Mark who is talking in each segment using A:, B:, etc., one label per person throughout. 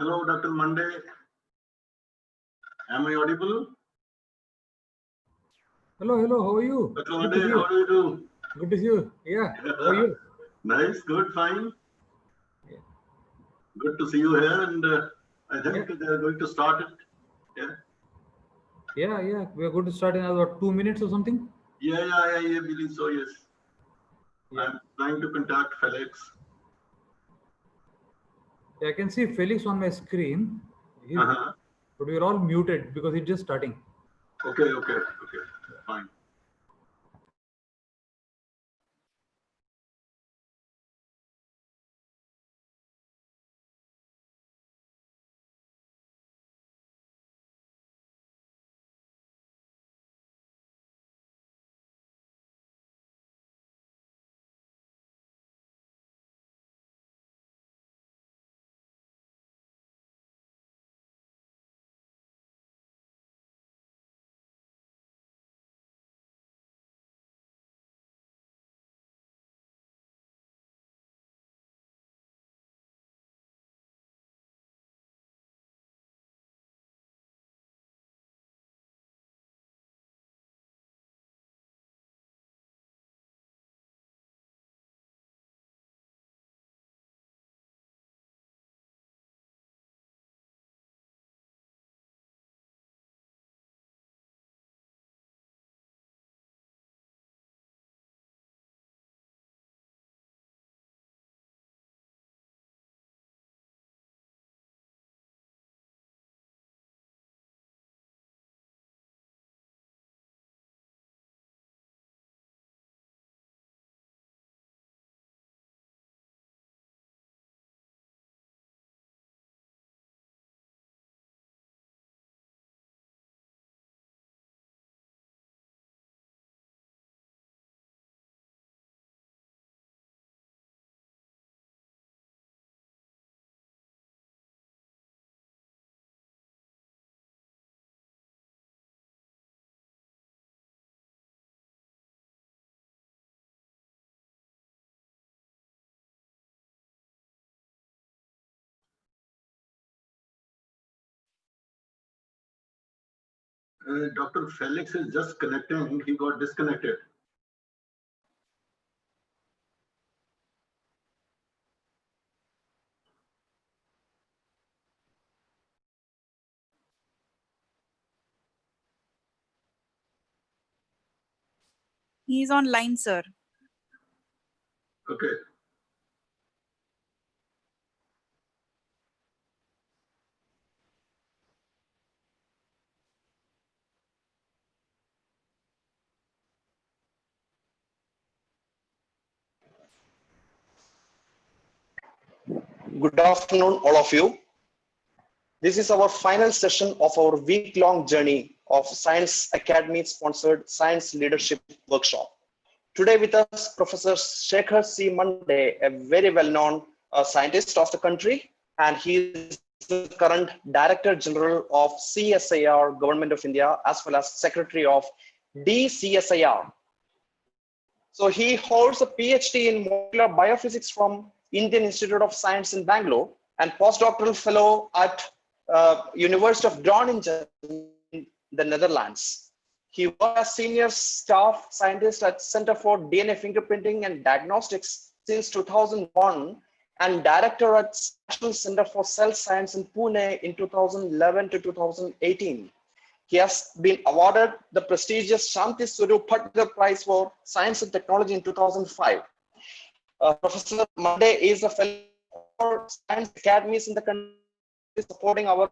A: Hello, Dr. Mande. Am I audible?
B: Hello, how are you?
A: Dr. Mande, how do you do?
B: Good to see you. Yeah, how are you?
A: Nice, good, fine.
B: Yeah.
A: Good to see you here, and I think they're going to start it.
B: Yeah. We are going to start in about 2 minutes or something.
A: Yeah, I believe so, yes.
B: Yeah.
A: I'm trying to contact Felix.
B: Yeah, I can see Felix on my screen. But we're all muted because it's just starting.
A: Okay, fine. Dr. Felix is just connecting. He got disconnected.
C: He's online, sir.
A: Okay.
D: Good afternoon, all of you. This is our final session of our week-long journey of Science Academy sponsored Science Leadership Workshop. Today with us, Professor Shekhar C Mande, a very well-known scientist of the country, and he is the current Director General of CSIR, Government of India, as well as Secretary of DCSIR. So he holds a PhD in molecular biophysics from Indian Institute of Science in Bangalore and postdoctoral fellow at University of Groningen in the Netherlands. He worked as senior staff scientist at Center for DNA Fingerprinting and Diagnostics since 2001 and director at National Center for Cell Science in Pune in 2011 to 2018. He has been awarded the prestigious Shanti Swarup Bhattacharya Prize for Science and Technology in 2005. Professor Mande is a fellow for science academies in the country, supporting our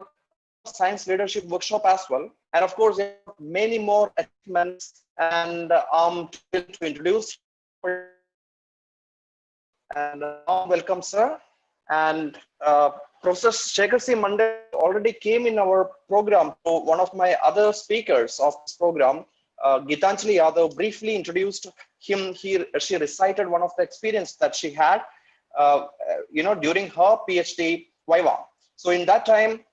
D: science leadership workshop as well. And of course, there are many more achievements, and to introduce. And welcome, sir. And Professor Shekhar C Mande already came in our program. So one of my other speakers of this program, Gitanjali Yadav, briefly introduced him. She recited one of the experience that she had, during her PhD Viva. So in that time,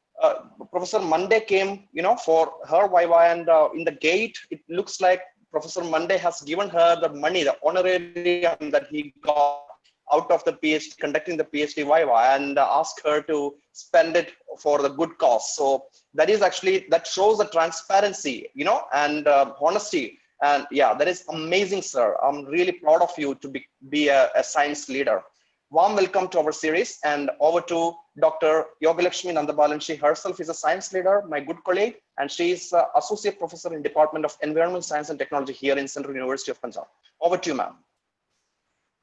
D: Professor Mande came, for her Viva, and in the gate, it looks like Professor Mande has given her the money, the honorarium that he got out of the PhD, conducting the PhD Viva, and ask her to spend it for the good cause. So that is actually, that shows the transparency, and honesty. And yeah, that is amazing, sir. I'm really proud of you to be a science leader. Warm welcome to our series, and over to Dr. Yogalakshmi Nandabalan. She herself is a science leader, my good colleague, and she is Associate Professor in Department of Environmental Science and Technology here in Central University of Punjab. Over to you, ma'am.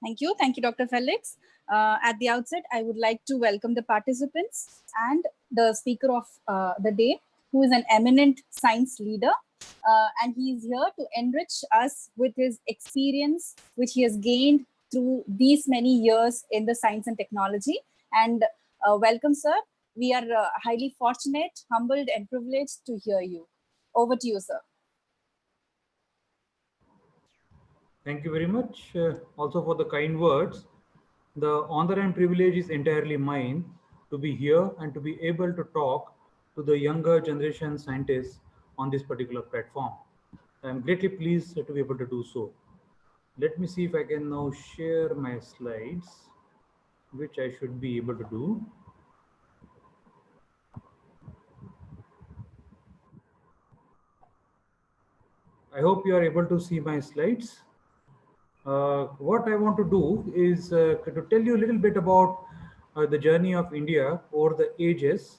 C: Thank you. Thank you, Dr. Felix. At the outset, I would like to welcome the participants and the speaker of the day, who is an eminent science leader. And he is here to enrich us with his experience, which he has gained through these many years in the science and technology. And welcome, sir. We are highly fortunate, humbled, and privileged to hear you. Over to you, sir.
B: Thank you very much also for the kind words. The honor and privilege is entirely mine to be here and to be able to talk to the younger generation scientists on this particular platform. I'm greatly pleased to be able to do so. Let me see if I can now share my slides, which I should be able to do. I hope you are able to see my slides. What I want to do is to tell you a little bit about the journey of India over the ages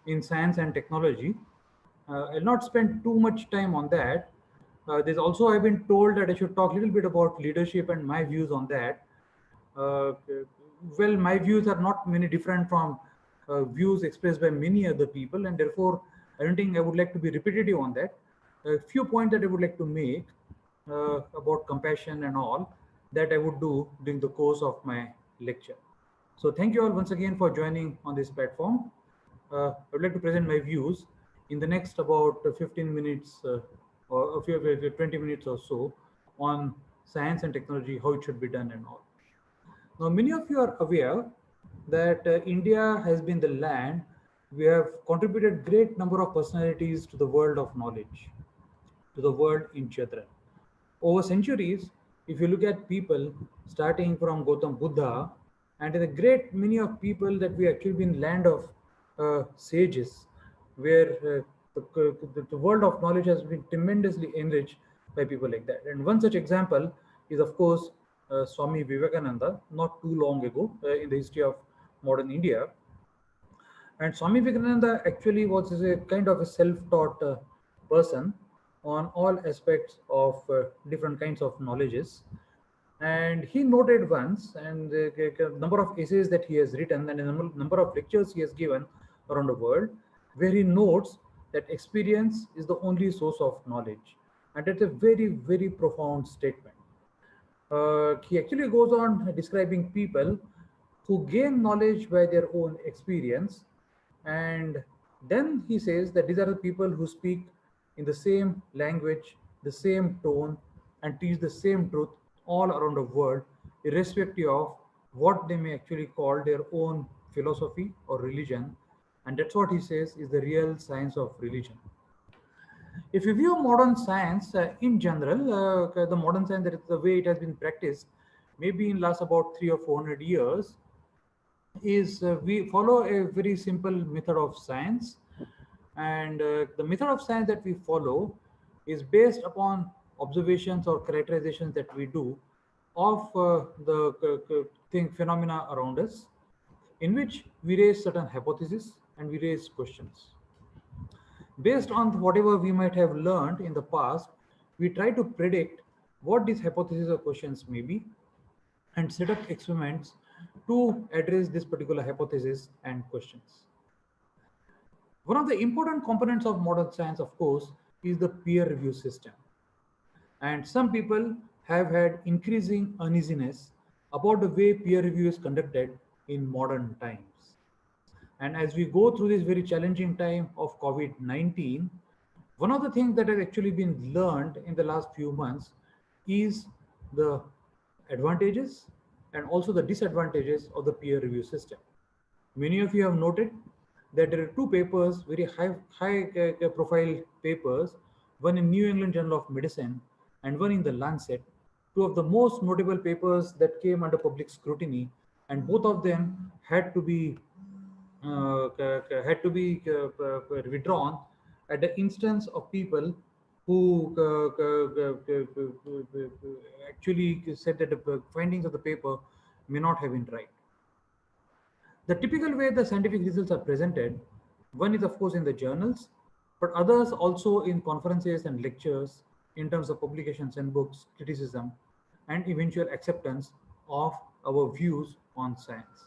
B: in science and technology. I'll not spend too much time on that. There's also, I've been told that I should talk a little bit about leadership and my views on that. Well, my views are not many different from views expressed by many other people, and therefore I don't think I would like to be repetitive on that. A few points that I would like to make about compassion and all that I would do during the course of my lecture. So thank you all once again for joining on this platform. I would like to present my views in the next about 15 minutes or 20 minutes or so on science and technology, how it should be done and all. Now, many of you are aware that India has been the land we have contributed great number of personalities to the world of knowledge, to the world in general. Over centuries, if you look at people starting from Gautam Buddha, and the great many of people that we actually been land of sages, where the world of knowledge has been tremendously enriched by people like that. And one such example is, of course, Swami Vivekananda, not too long ago in the history of modern India. And Swami Vivekananda actually was a kind of a self-taught person on all aspects of different kinds of knowledges. And he noted once, and the number of essays that he has written and a number of lectures he has given around the world, where he notes that experience is the only source of knowledge. And it's a very, very profound statement. He actually goes on describing people who gain knowledge by their own experience. And then he says that these are the people who speak in the same language, the same tone, and teach the same truth all around the world, irrespective of what they may actually call their own philosophy or religion. And that's what he says is the real science of religion. If you view modern science in general, the modern science, that is the way it has been practiced, maybe in last about 300 or 400 years, is we follow a very simple method of science. And the method of science that we follow is based upon observations or characterizations that we do of the phenomena around us, in which we raise certain hypotheses and we raise questions. Based on whatever we might have learned in the past, we try to predict what these hypotheses or questions may be and set up experiments to address this particular hypothesis and questions. One of the important components of modern science, of course, is the peer review system. And some people have had increasing uneasiness about the way peer review is conducted in modern times. And as we go through this very challenging time of COVID-19, one of the things that has actually been learned in the last few months is the advantages and also the disadvantages of the peer review system. Many of you have noted that there are two papers, very high profile papers, one in New England Journal of Medicine and one in the Lancet, two of the most notable papers that came under public scrutiny, and both of them had to be withdrawn at the instance of people who actually said that the findings of the paper may not have been right. The typical way the scientific results are presented, one is of course in the journals, but others also in conferences and lectures in terms of publications and books, criticism, and eventual acceptance of our views on science.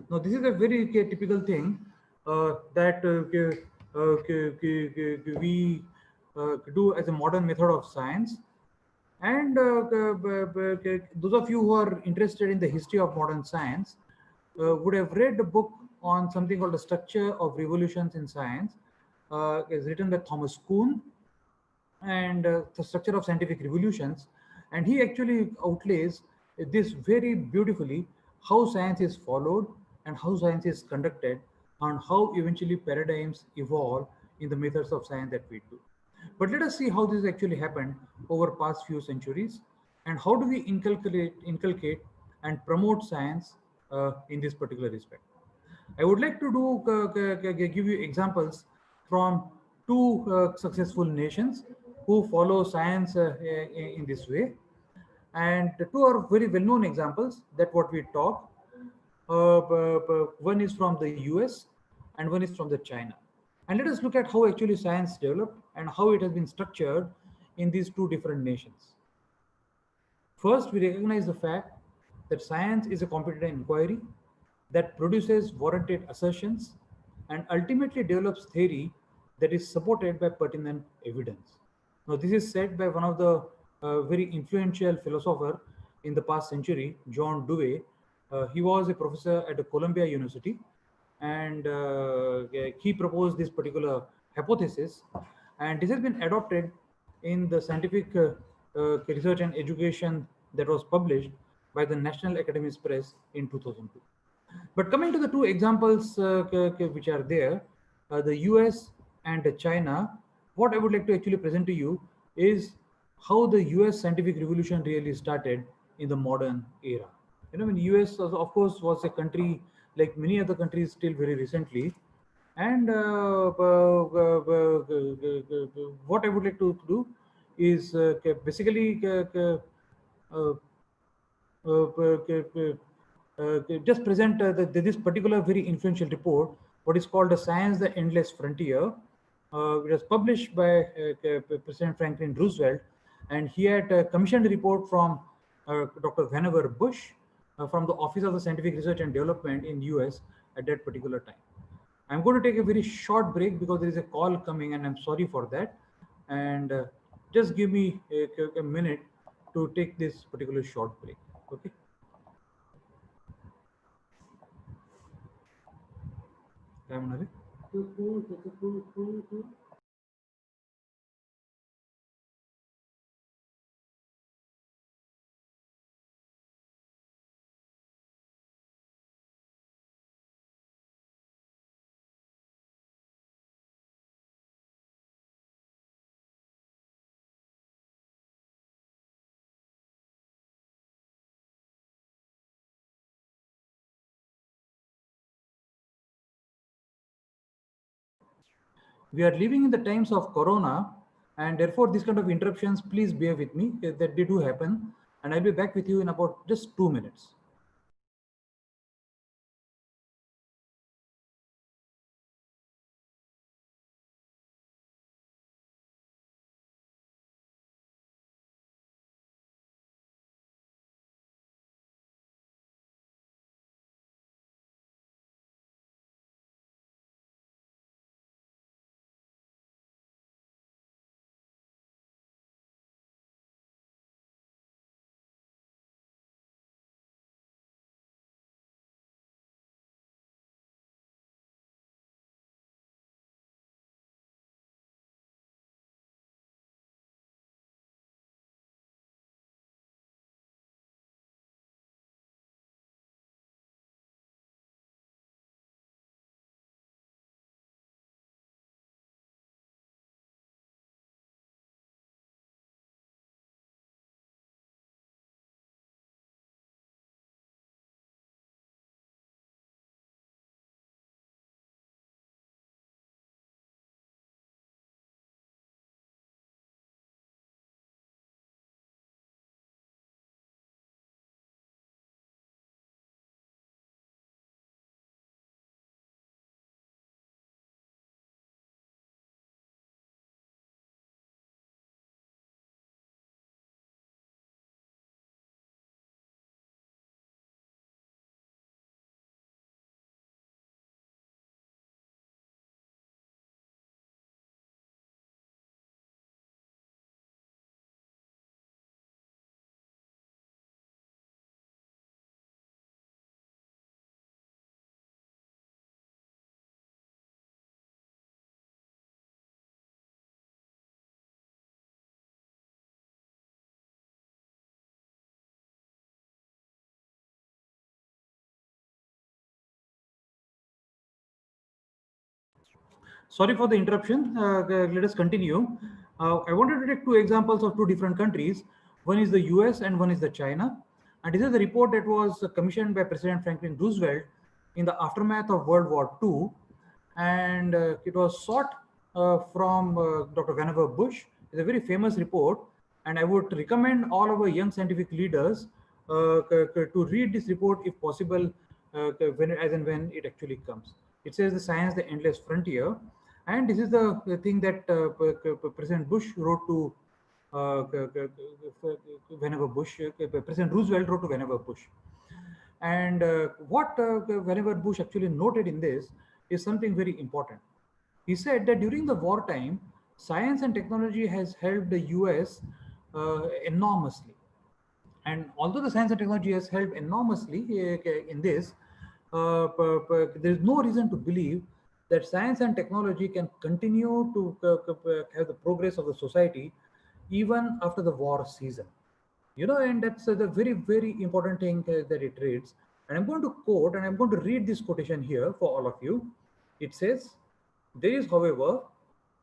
B: Now, this is a very typical thing that we do as a modern method of science. And those of you who are interested in the history of modern science would have read a book on something called the structure of revolutions in science. It's written by Thomas Kuhn, and the structure of scientific revolutions. And he actually outlays this very beautifully, how science is followed and how science is conducted, and how eventually paradigms evolve in the methods of science that we do. But let us see how this actually happened over past few centuries, and how do we inculcate and promote science in this particular respect. I would like to give you examples from two successful nations who follow science in this way. And the two are very well-known examples that what we talk. One is from the US and one is from the China. And let us look at how actually science developed and how it has been structured in these two different nations. First, we recognize the fact that science is a competitive inquiry that produces warranted assertions and ultimately develops theory that is supported by pertinent evidence. Now, this is said by one of the very influential philosopher in the past century, John Dewey. He was a professor at the Columbia University, and he proposed this particular hypothesis, and this has been adopted in the scientific research and education that was published by the National Academies Press in 2002. But coming to the two examples which are there, the US and China, what I would like to actually present to you is how the US scientific revolution really started in the modern era. You know, when US, of course, was a country like many other countries till very recently. And what I would like to do is basically uh, just present this particular very influential report, what is called the Science, the Endless Frontier. It was published by President Franklin Roosevelt, and he had commissioned a report from Dr. Vannevar Bush from the Office of the Scientific Research and Development in US at that particular time. I'm going to take a very short break because there is a call coming, and I'm sorry for that. And just give me a minute to take this particular short break. Okay. Time. We are living in the times of Corona, and therefore this kind of interruptions, please bear with me, that they do happen. And I'll be back with you in about just 2 minutes. Sorry for the interruption. Let us continue. I wanted to take two examples of two different countries. One is the US and one is the China. And this is the report that was commissioned by President Franklin Roosevelt in the aftermath of World War II. And it was sought from Dr. Vannevar Bush. It's a very famous report. And I would recommend all our young scientific leaders to read this report if possible, as and when it actually comes. It says the science, the endless frontier. And this is the thing that President Bush wrote to Vannevar Bush, President Roosevelt wrote to Vannevar Bush. And what Vannevar Bush actually noted in this is something very important. He said that during the wartime, science and technology has helped the US enormously. And although the science and technology has helped enormously in this, there is no reason to believe that science and technology can continue to have the progress of the society even after the war season. You know, and that's the very, very important thing that it reads. And I'm going to quote, and I'm going to read this quotation here for all of you. It says, "There is, however,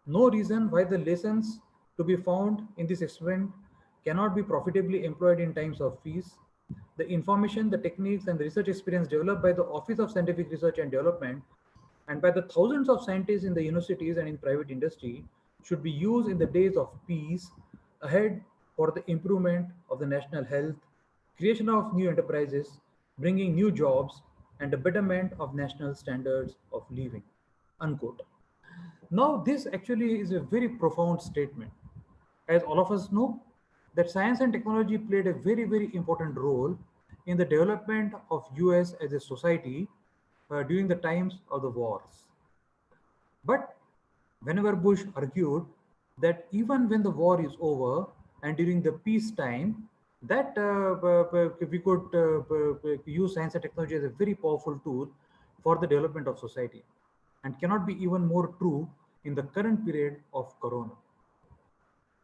B: no reason why the lessons to be found in this experiment cannot be profitably employed in times of peace. The information, the techniques, and the research experience developed by the Office of Scientific Research and Development and by the thousands of scientists in the universities and in private industry should be used in the days of peace ahead for the improvement of the national health, creation of new enterprises, bringing new jobs, and the betterment of national standards of living." Unquote. Now, this actually is a very profound statement. As all of us know, that science and technology played a very, very important role in the development of US as a society during the times of the wars. But Vannevar Bush argued that even when the war is over and during the peace time, that we could use science and technology as a very powerful tool for the development of society, and cannot be even more true in the current period of Corona.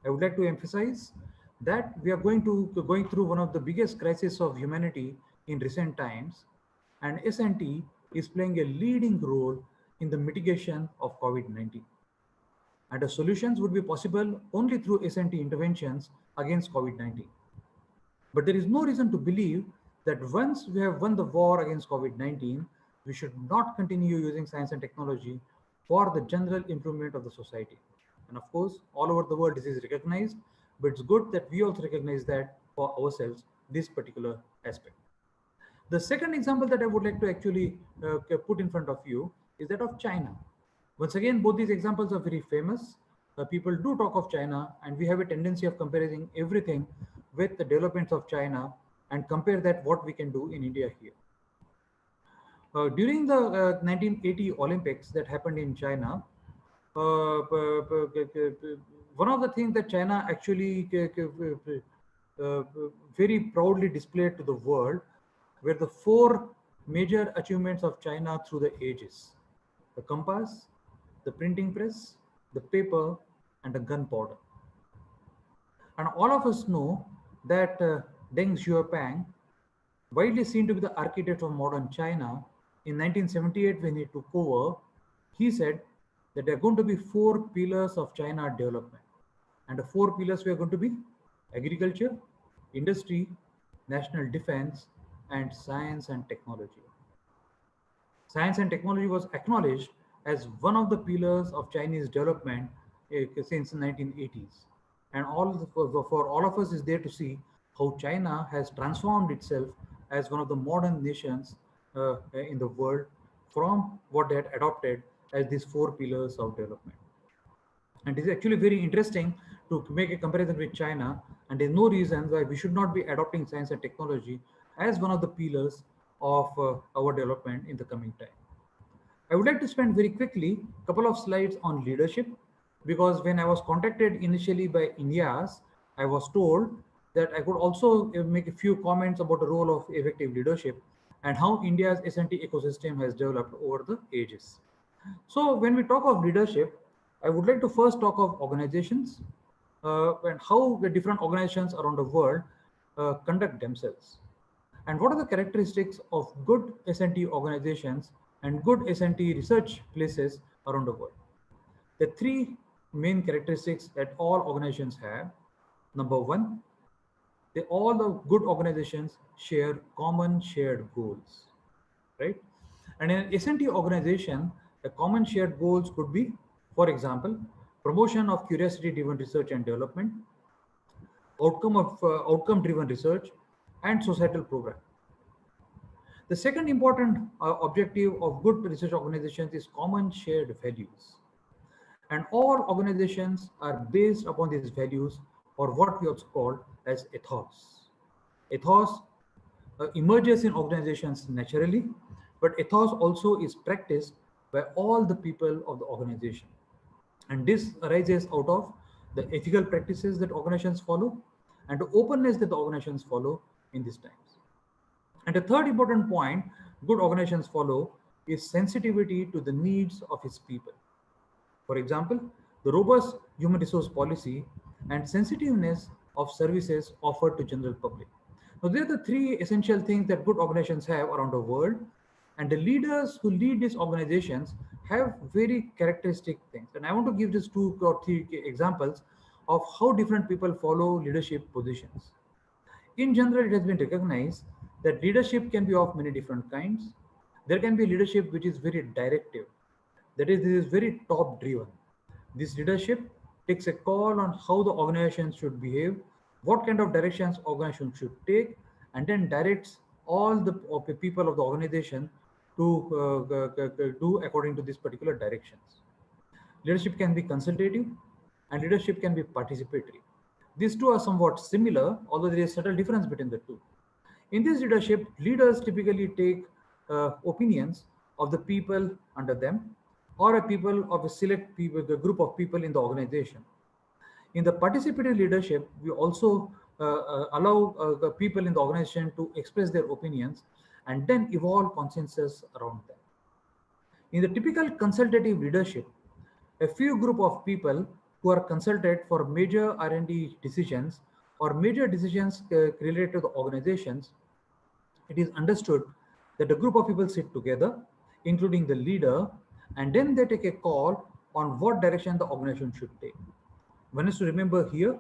B: I would like to emphasize that we are going through one of the biggest crises of humanity in recent times, and S&T is playing a leading role in the mitigation of COVID-19. And the solutions would be possible only through S&T interventions against COVID-19. But there is no reason to believe that once we have won the war against COVID-19, we should not continue using science and technology for the general improvement of the society. And of course, all over the world, this is recognized, but it's good that we also recognize that for ourselves, this particular aspect. The second example that I would like to actually put in front of you is that of China. Once again, both these examples are very famous. People do talk of China, and we have a tendency of comparing everything with the developments of China and compare that what we can do in India here. During the 1980 Olympics that happened in China, one of the things that China actually very proudly displayed to the world were the four major achievements of China through the ages: the compass, the printing press, the paper, and the gunpowder. And all of us know that Deng Xiaoping, widely seen to be the architect of modern China, in 1978 when he took over, he said that there are going to be four pillars of China development. And the four pillars were going to be agriculture, industry, national defense, and science and technology. Science and technology was acknowledged as one of the pillars of Chinese development since the 1980s. And for all of us is there to see how China has transformed itself as one of the modern nations in the world from what they had adopted as these four pillars of development. And it is actually very interesting to make a comparison with China, and there's no reason why we should not be adopting science and technology as one of the pillars of our development in the coming time. I would like to spend very quickly a couple of slides on leadership, because when I was contacted initially by INEAS, I was told that I could also make a few comments about the role of effective leadership and how India's S&T ecosystem has developed over the ages. So when we talk of leadership, I would like to first talk of organizations and how the different organizations around the world conduct themselves. And what are the characteristics of good S&T organizations and good S&T research places around the world? The three main characteristics that all organizations have. Number one, all the good organizations share common shared goals, right? And in an S&T organization, the common shared goals could be, for example, promotion of curiosity-driven research and development, outcome-driven research, and societal program. The second important objective of good research organizations is common shared values. And all organizations are based upon these values, or what we also call as ethos. Ethos emerges in organizations naturally, but ethos also is practiced by all the people of the organization. And this arises out of the ethical practices that organizations follow and the openness that the organizations follow in these times. And the third important point good organizations follow is sensitivity to the needs of its people. For example, the robust human resource policy and sensitiveness of services offered to general public. Now, these are the three essential things that good organizations have around the world, and the leaders who lead these organizations have very characteristic things. And I want to give just 2 or 3 examples of how different people follow leadership positions. In general, it has been recognized that leadership can be of many different kinds. There can be leadership which is very directive. That is, this is very top driven. This leadership takes a call on how the organization should behave, what kind of directions organization should take, and then directs all the people of the organization to do according to these particular directions. Leadership can be consultative and leadership can be participatory. These two are somewhat similar, although there is a subtle difference between the two. In this leadership, leaders typically take opinions of the people under them or a people of a select people, the group of people in the organization. In the participatory leadership, we also allow the people in the organization to express their opinions and then evolve consensus around them. In the typical consultative leadership, a few group of people who are consulted for major R&D decisions or major decisions related to the organizations, it is understood that a group of people sit together, including the leader, and then they take a call on what direction the organization should take. One is to remember here,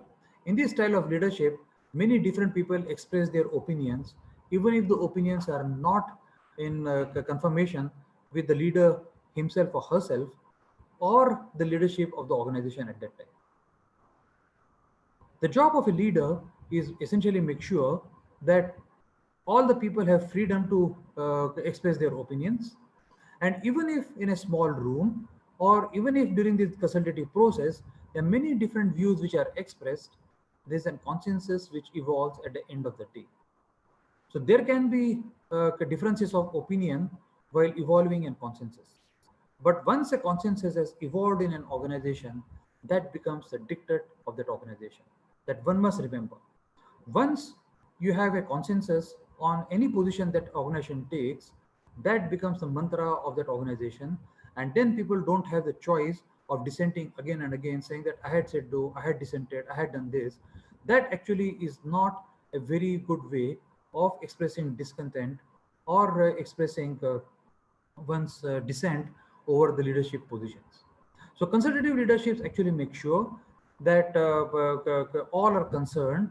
B: in this style of leadership, many different people express their opinions, even if the opinions are not in confirmation with the leader himself or herself, or the leadership of the organization at that time. The job of a leader is essentially make sure that all the people have freedom to express their opinions. And even if in a small room, or even if during this consultative process, there are many different views which are expressed, there's a consensus which evolves at the end of the day. So there can be differences of opinion while evolving in consensus. But once a consensus has evolved in an organization, that becomes the dictate of that organization. That one must remember. Once you have a consensus on any position that organization takes, that becomes the mantra of that organization. And then people don't have the choice of dissenting again and again, saying that I had said no, I had dissented, I had done this. That actually is not a very good way of expressing discontent or expressing one's dissent over the leadership positions. So consultative leaderships actually make sure that all are concerned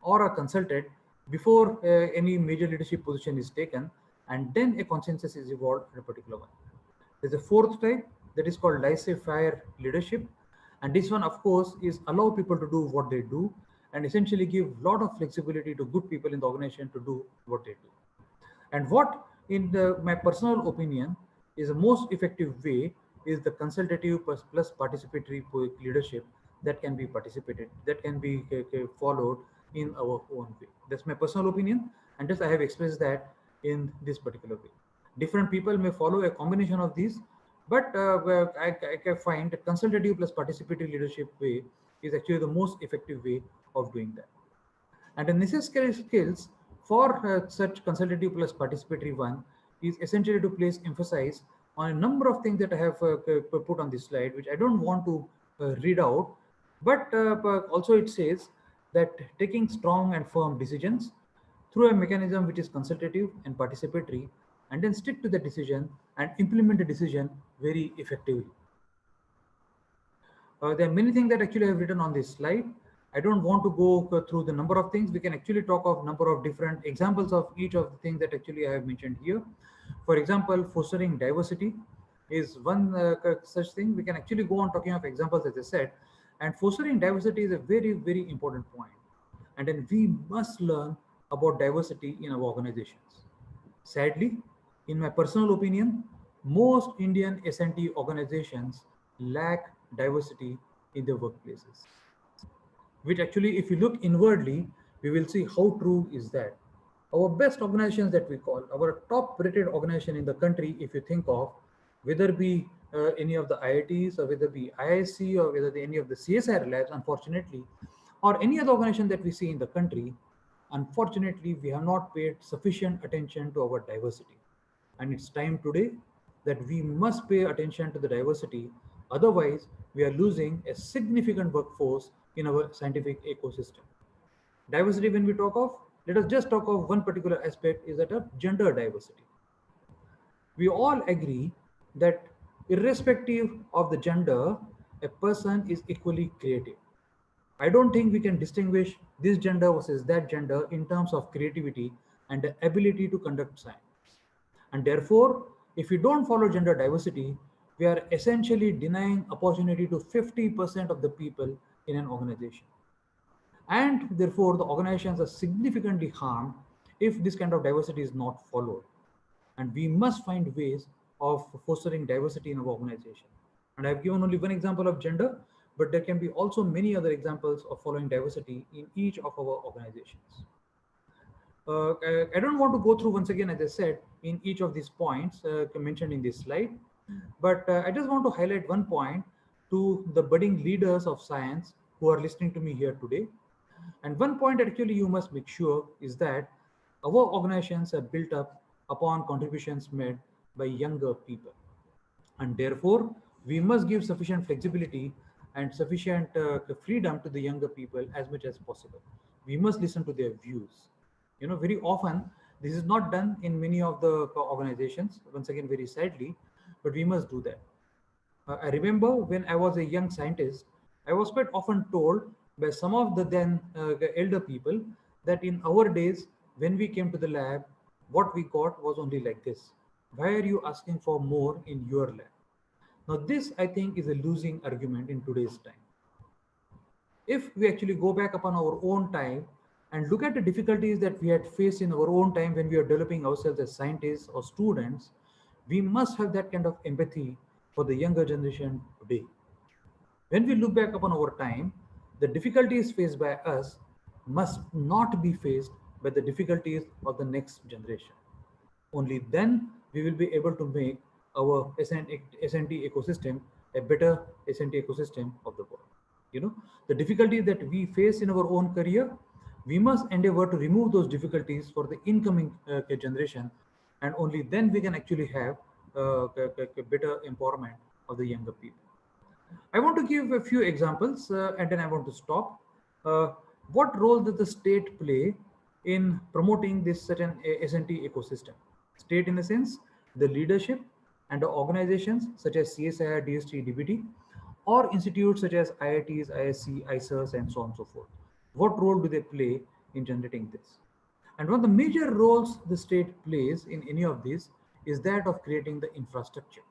B: or are consulted before any major leadership position is taken, and then a consensus is evolved in a particular one. There's a fourth type that is called laissez-faire leadership, and this one, of course, is allow people to do what they do and essentially give a lot of flexibility to good people in the organization to do what they do. And what, in my personal opinion, is the most effective way is the consultative plus participatory leadership that can be participated, that can be followed in our own way. That's my personal opinion, and just I have expressed that in this particular way. Different people may follow a combination of these, but I can find that consultative plus participatory leadership way is actually the most effective way of doing that. And the necessary skills for such consultative plus participatory one is essentially to place emphasis on a number of things that I have put on this slide, which I don't want to read out, but also it says that taking strong and firm decisions through a mechanism which is consultative and participatory, and then stick to the decision and implement the decision very effectively. There are many things that actually I have written on this slide. I don't want to go through the number of things. We can actually talk of number of different examples of each of the things that actually I have mentioned here. For example, fostering diversity is one such thing. We can actually go on talking of examples, as I said. And fostering diversity is a very, very important point. And then we must learn about diversity in our organizations. Sadly, in my personal opinion, most Indian S&T organizations lack diversity in their workplaces. Which actually, if you look inwardly, we will see how true is that. Our best organizations that we call, our top rated organization in the country, if you think of, whether it be any of the IITs or whether it be IISc or whether any of the CSIR labs, unfortunately, or any other organization that we see in the country, unfortunately, we have not paid sufficient attention to our diversity. And it's time today that we must pay attention to the diversity. Otherwise, we are losing a significant workforce in our scientific ecosystem. Diversity, when we talk of, let us just talk of one particular aspect, is that of gender diversity. We all agree that irrespective of the gender, a person is equally creative. I don't think we can distinguish this gender versus that gender in terms of creativity and the ability to conduct science. And therefore, if we don't follow gender diversity, we are essentially denying opportunity to 50% of the people in an organization. And therefore, the organizations are significantly harmed if this kind of diversity is not followed. And we must find ways of fostering diversity in our organization. And I've given only one example of gender, but there can be also many other examples of following diversity in each of our organizations. I don't want to go through once again, as I said, in each of these points mentioned in this slide, but I just want to highlight one point to the budding leaders of science who are listening to me here today. And one point that actually you must make sure is that our organizations are built up upon contributions made by younger people. And therefore, we must give sufficient flexibility and sufficient freedom to the younger people as much as possible. We must listen to their views. You know, very often this is not done in many of the organizations, once again, very sadly, but we must do that. I remember when I was a young scientist, I was quite often told by some of the then elder people that in our days, when we came to the lab, what we got was only like this. Why are you asking for more in your lab? Now, this I think is a losing argument in today's time. If we actually go back upon our own time and look at the difficulties that we had faced in our own time when we are developing ourselves as scientists or students, we must have that kind of empathy for the younger generation today. When we look back upon our time, the difficulties faced by us must not be faced by the difficulties of the next generation. Only then we will be able to make our S&T ecosystem a better S&T ecosystem of the world. You know, the difficulties that we face in our own career, we must endeavor to remove those difficulties for the incoming generation, and only then we can actually have a better empowerment of the younger people. I want to give a few examples and then I want to stop. What role does the state play in promoting this certain S&T ecosystem? State in the sense, the leadership and the organizations such as CSIR, DST, DBT, or institutes such as IITs, ISC, ISERS, and so on and so forth. What role do they play in generating this? And one of the major roles the state plays in any of these is that of creating the infrastructure.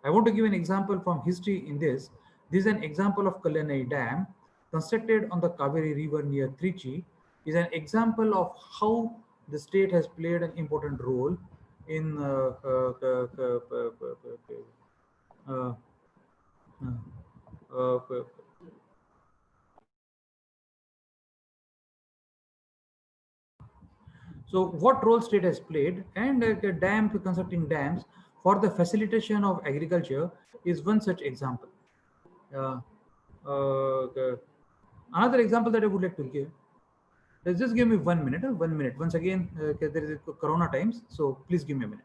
B: I want to give an example from history in this. This is an example of Kalyanai Dam constructed on the Kaveri River near Trichy. Is an example of how the state has played an important role in so what role state has played, and constructing dams for the facilitation of agriculture is one such example. Uh, Another example that I would like to give. Just give me 1 minute. 1 minute. Once again, there is a Corona times, so please give me a minute.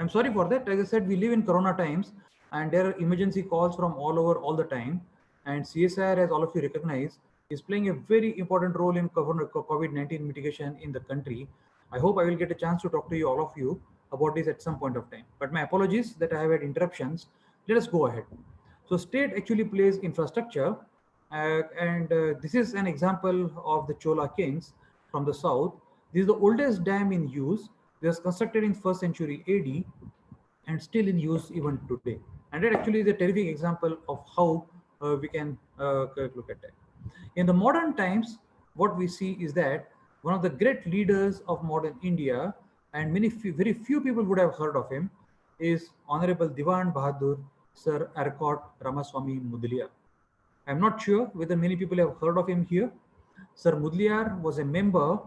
B: I'm sorry for that. As I said, we live in Corona times and there are emergency calls from all over all the time. And CSIR, as all of you recognize, is playing a very important role in COVID-19 mitigation in the country. I hope I will get a chance to talk to you, all of you, about this at some point of time. But my apologies that I have had interruptions. Let us go ahead. So state actually plays infrastructure, and this is an example of the Chola kings from the south. This is the oldest dam in use. It was constructed in 1st century AD and still in use even today. And that actually is a terrific example of how we can look at that. In the modern times, what we see is that one of the great leaders of modern India, and very few people would have heard of him, is Honorable Diwan Bahadur Sir Arcot Ramaswamy Mudaliar. I'm not sure whether many people have heard of him here. Sir Mudaliar was a member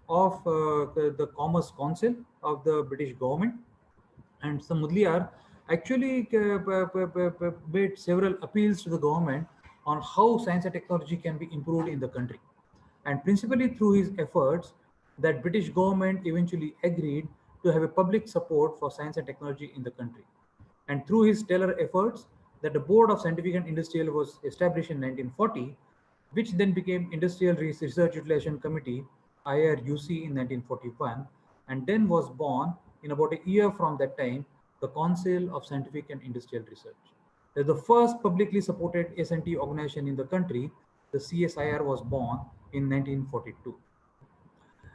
B: of the Commerce Council of the British government, and Sir Mudaliar actually made several appeals to the government on how science and technology can be improved in the country. And principally through his efforts, that British government eventually agreed to have a public support for science and technology in the country. And through his stellar efforts, that the Board of Scientific and Industrial was established in 1940, which then became Industrial Research Utilization Committee, IRUC, in 1941, and then was born in about a year from that time, the Council of Scientific and Industrial Research. As the first publicly supported S&T organization in the country, the CSIR was born in 1942.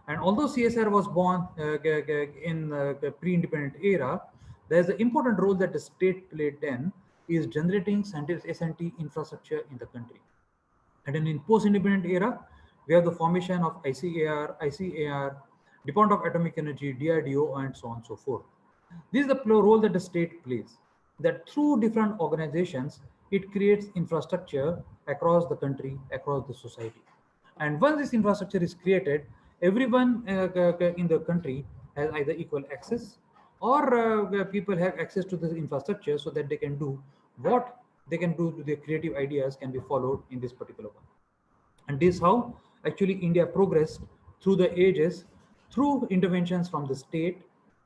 B: And although CSIR was born in the pre-independent era, there's an important role that the state played then is generating S&T infrastructure in the country. And then in post-independent era, we have the formation of ICAR, Department of Atomic Energy, DRDO, and so on and so forth. This is the role that the state plays, that through different organizations, it creates infrastructure across the country, across the society. And once this infrastructure is created, everyone in the country has either equal access or people have access to this infrastructure so that they can do what they can do to their creative ideas can be followed in this particular one. And this is how actually India progressed through the ages through interventions from the state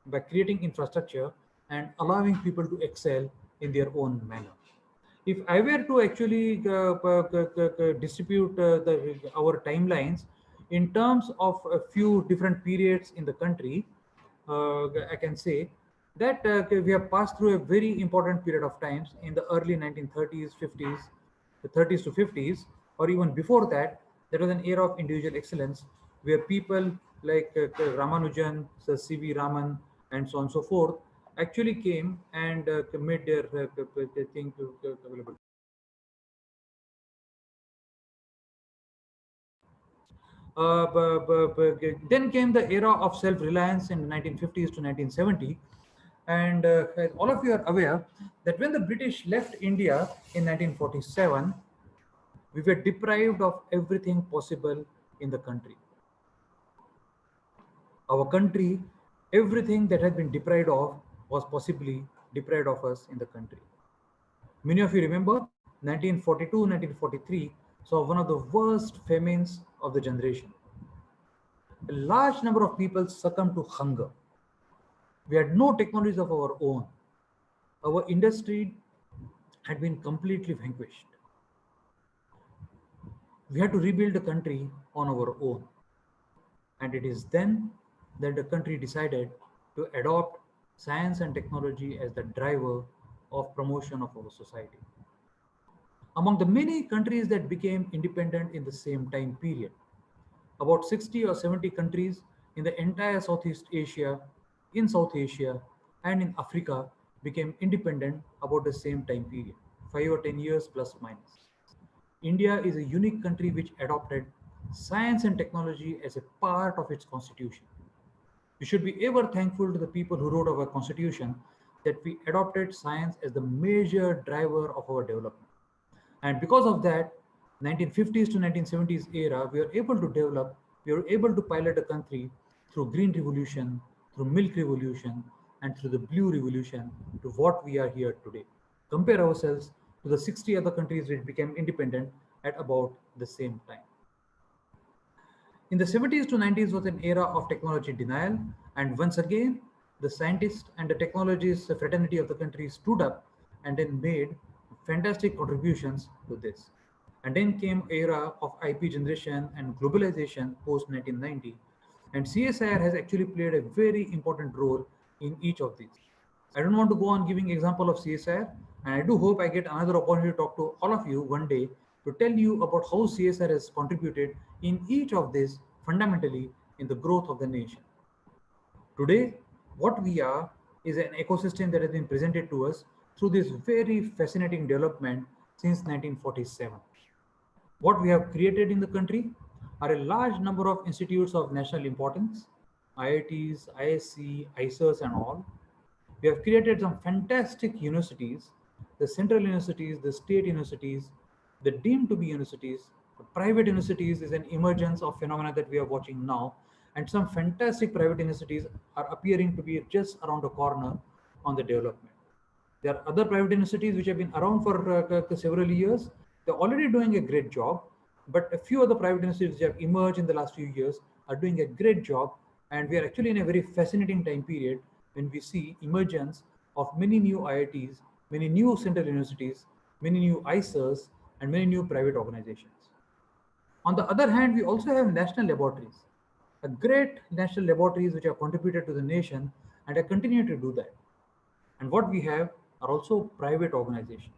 B: by creating infrastructure and allowing people to excel in their own manner. If I were to actually distribute our timelines in terms of a few different periods in the country, I can say that we have passed through a very important period of times in the early 1930s, 50s, the 30s to 50s, or even before that. There was an era of individual excellence where people like Ramanujan, Sir C.V. Raman, and so on and so forth actually came and made their thing available. Then came the era of self-reliance in the 1950s to 1970. And as all of you are aware that when the British left India in 1947, we were deprived of everything possible in the country. Our country, everything that had been deprived of was possibly deprived of us in the country. Many of you remember 1942, 1943 saw one of the worst famines of the generation. A large number of people succumbed to hunger. We had no technologies of our own. Our industry had been completely vanquished. We had to rebuild the country on our own. And it is then that the country decided to adopt science and technology as the driver of promotion of our society. Among the many countries that became independent in the same time period, about 60 or 70 countries in the entire Southeast Asia, in South Asia, and in Africa became independent about the same time period, 5 or 10 years plus minus. India is a unique country which adopted science and technology as a part of its constitution. We should be ever thankful to the people who wrote our constitution that we adopted science as the major driver of our development. And because of that, 1950s to 1970s era, we were able to develop, we were able to pilot a country through green revolution, through milk revolution, and through the blue revolution to what we are here today. Compare ourselves to the 60 other countries which became independent at about the same time. In the 70s to 90s was an era of technology denial, and once again, the scientists and the technologists fraternity of the country stood up and then made fantastic contributions to this. And then came era of IP generation and globalization post 1990. And CSIR has actually played a very important role in each of these. I don't want to go on giving example of CSIR, and I do hope I get another opportunity to talk to all of you one day to tell you about how CSIR has contributed in each of these fundamentally in the growth of the nation. Today, what we are is an ecosystem that has been presented to us through this very fascinating development since 1947. What we have created in the country are a large number of institutes of national importance, IITs, ISC, ISERs and all. We have created some fantastic universities, the central universities, the state universities, the deemed to be universities, the private universities is an emergence of phenomena that we are watching now, and some fantastic private universities are appearing to be just around the corner on the development. There are other private universities which have been around for several years. They're already doing a great job, but a few other private universities which have emerged in the last few years are doing a great job. And we are actually in a very fascinating time period when we see emergence of many new IITs, many new central universities, many new ISERs, and many new private organizations. On the other hand, we also have national laboratories, a great national laboratories which have contributed to the nation and are continuing to do that. And what we have are also private organizations.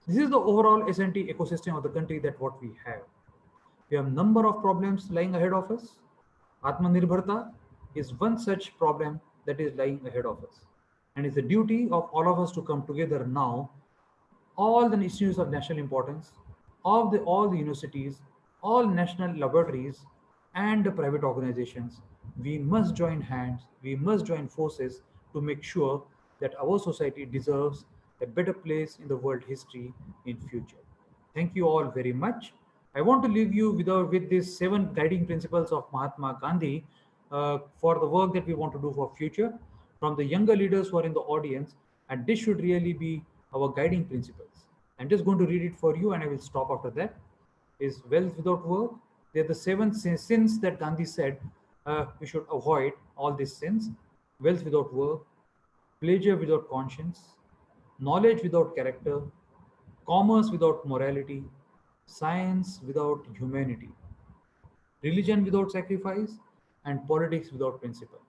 B: This is the overall S&T ecosystem of the country that what we have. We have a number of problems lying ahead of us. Atmanirbharta is one such problem that is lying ahead of us. And it's the duty of all of us to come together now, all the institutes of national importance, all the universities, all national laboratories, and the private organizations. We must join hands, we must join forces to make sure that our society deserves a better place in the world history in future. Thank you all very much. I want to leave you with these 7 guiding principles of Mahatma Gandhi for the work that we want to do for future from the younger leaders who are in the audience, and this should really be our guiding principles. I'm just going to read it for you and I will stop after that. Is wealth without work. They're the 7 sins that Gandhi said we should avoid all these sins. Wealth without work, pleasure without conscience, knowledge without character, commerce without morality, science without humanity, religion without sacrifice, and politics without principle.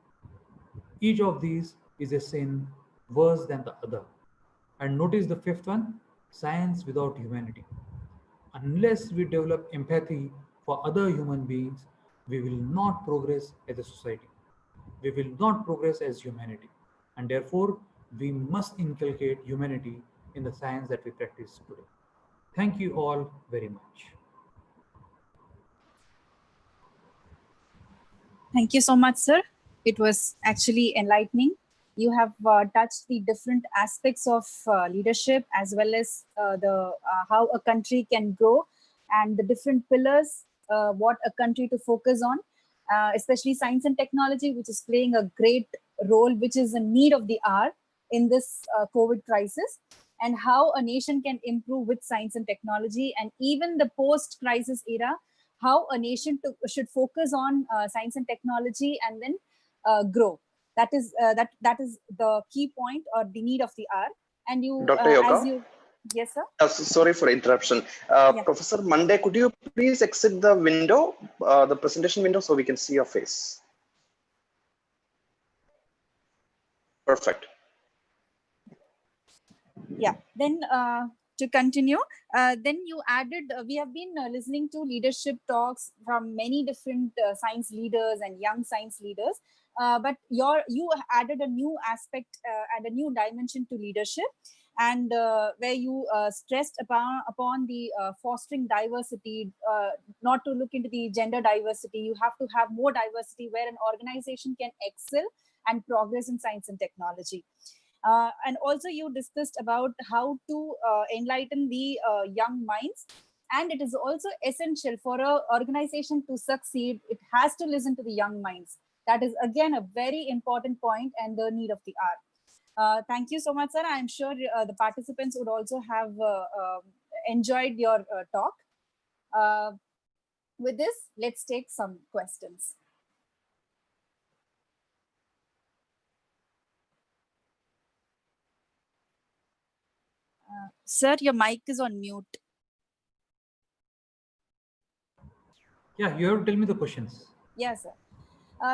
B: Each of these is a sin worse than the other. And notice the 5th one, science without humanity. Unless we develop empathy for other human beings, we will not progress as a society. We will not progress as humanity. And therefore, we must inculcate humanity in the science that we practice today. Thank you all very much.
C: Thank you so much, sir. It was actually enlightening. You have touched the different aspects of leadership as well as how a country can grow and the different pillars, what a country to focus on, especially science and technology, which is playing a great role, which is a need of the hour in this COVID crisis, and how a nation can improve with science and technology, and even the post-crisis era, how a nation should focus on science and technology and then grow. That is the key point or the need of the hour. And you,
D: Dr. Yoga?
C: as you, yes, sir.
D: Sorry for interruption.
C: Yeah.
D: Professor Mande, could you please exit the window, the presentation window, so we can see your face? Perfect.
C: Yeah, then to continue, then you added, we have been listening to leadership talks from many different science leaders and young science leaders, but you added a new aspect and a new dimension to leadership, and where you stressed upon the fostering diversity, not to look into the gender diversity. You have to have more diversity where an organization can excel and progress in science and technology. And also you discussed about how to enlighten the young minds. And it is also essential for an organization to succeed. It has to listen to the young minds. That is, again, a very important point and the need of the hour. Thank you so much, sir. I'm sure the participants would also have enjoyed your talk. With this, let's take some questions. Sir, your mic is on mute.
B: Yeah, you have to tell me the questions.
C: Yes, sir.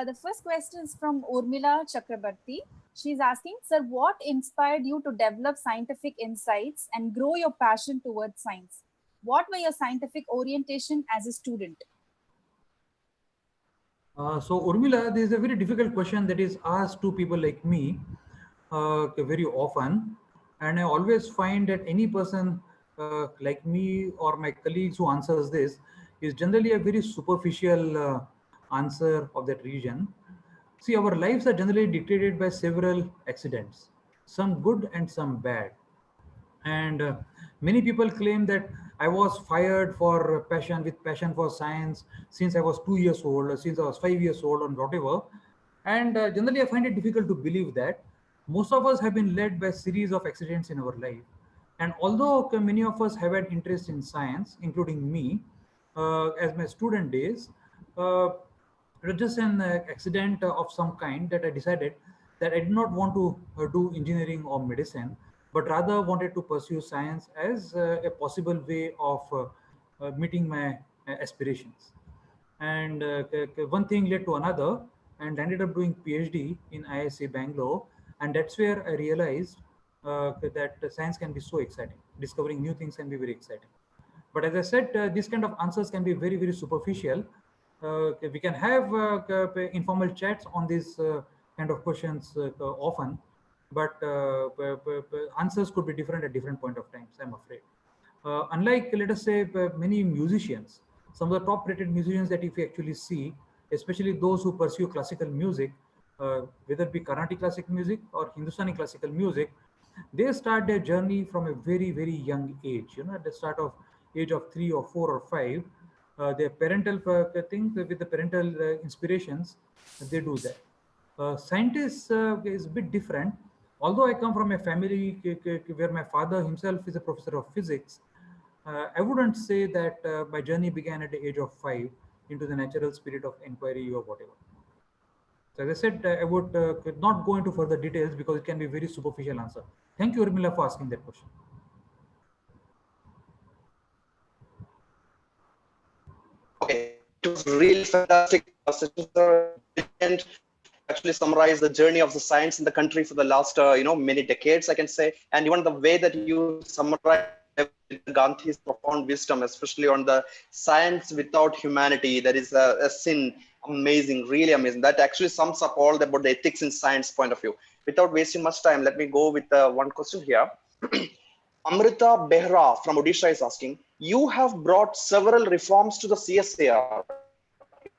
C: The first question is from Urmila Chakrabarti. She's asking, sir, what inspired you to develop scientific insights and grow your passion towards science? What were your scientific orientation as a student?
B: So Urmila, this is a very difficult question that is asked to people like me very often, and I always find that any person like me or my colleagues who answers this is generally a very superficial answer of that region. See, our lives are generally dictated by several accidents, some good and some bad. And many people claim that I was fired for passion for science since I was 2 years old, or since I was 5 years old, or whatever. And generally, I find it difficult to believe that most of us have been led by a series of accidents in our life. And although many of us have had interest in science, including me, as my student days, it was just an accident of some kind that I decided that I did not want to do engineering or medicine, but rather wanted to pursue science as a possible way of meeting my aspirations. And one thing led to another, and ended up doing PhD in ISC Bangalore. And that's where I realized that science can be so exciting. Discovering new things can be very exciting. But as I said, these kind of answers can be very, very superficial. We can have informal chats on these kind of questions often, but answers could be different at different point of times, I'm afraid. Unlike, let us say, many musicians, some of the top rated musicians that if you actually see, especially those who pursue classical music, whether it be Carnatic classical music or Hindustani classical music, they start their journey from a very, very young age, at the start of age of 3 or 4 or 5. Their parental thing with the parental inspirations, they do that. Scientists is a bit different. Although I come from a family where my father himself is a professor of physics, I wouldn't say that my journey began at the age of 5 into the natural spirit of inquiry or whatever. So as I said, I would not go into further details because it can be a very superficial answer. Thank you, Urmila, for asking that question.
D: Okay, it was really fantastic session, sir. And actually summarize the journey of the science in the country for the last many decades, I can say. And even the way that you summarize Gandhi's profound wisdom, especially on the science without humanity, that is a sin. Amazing, really amazing. That actually sums up all about the ethics in science point of view. Without wasting much time, let me go with one question here. Amrita Behra from Odisha is asking, you have brought several reforms to the CSIR,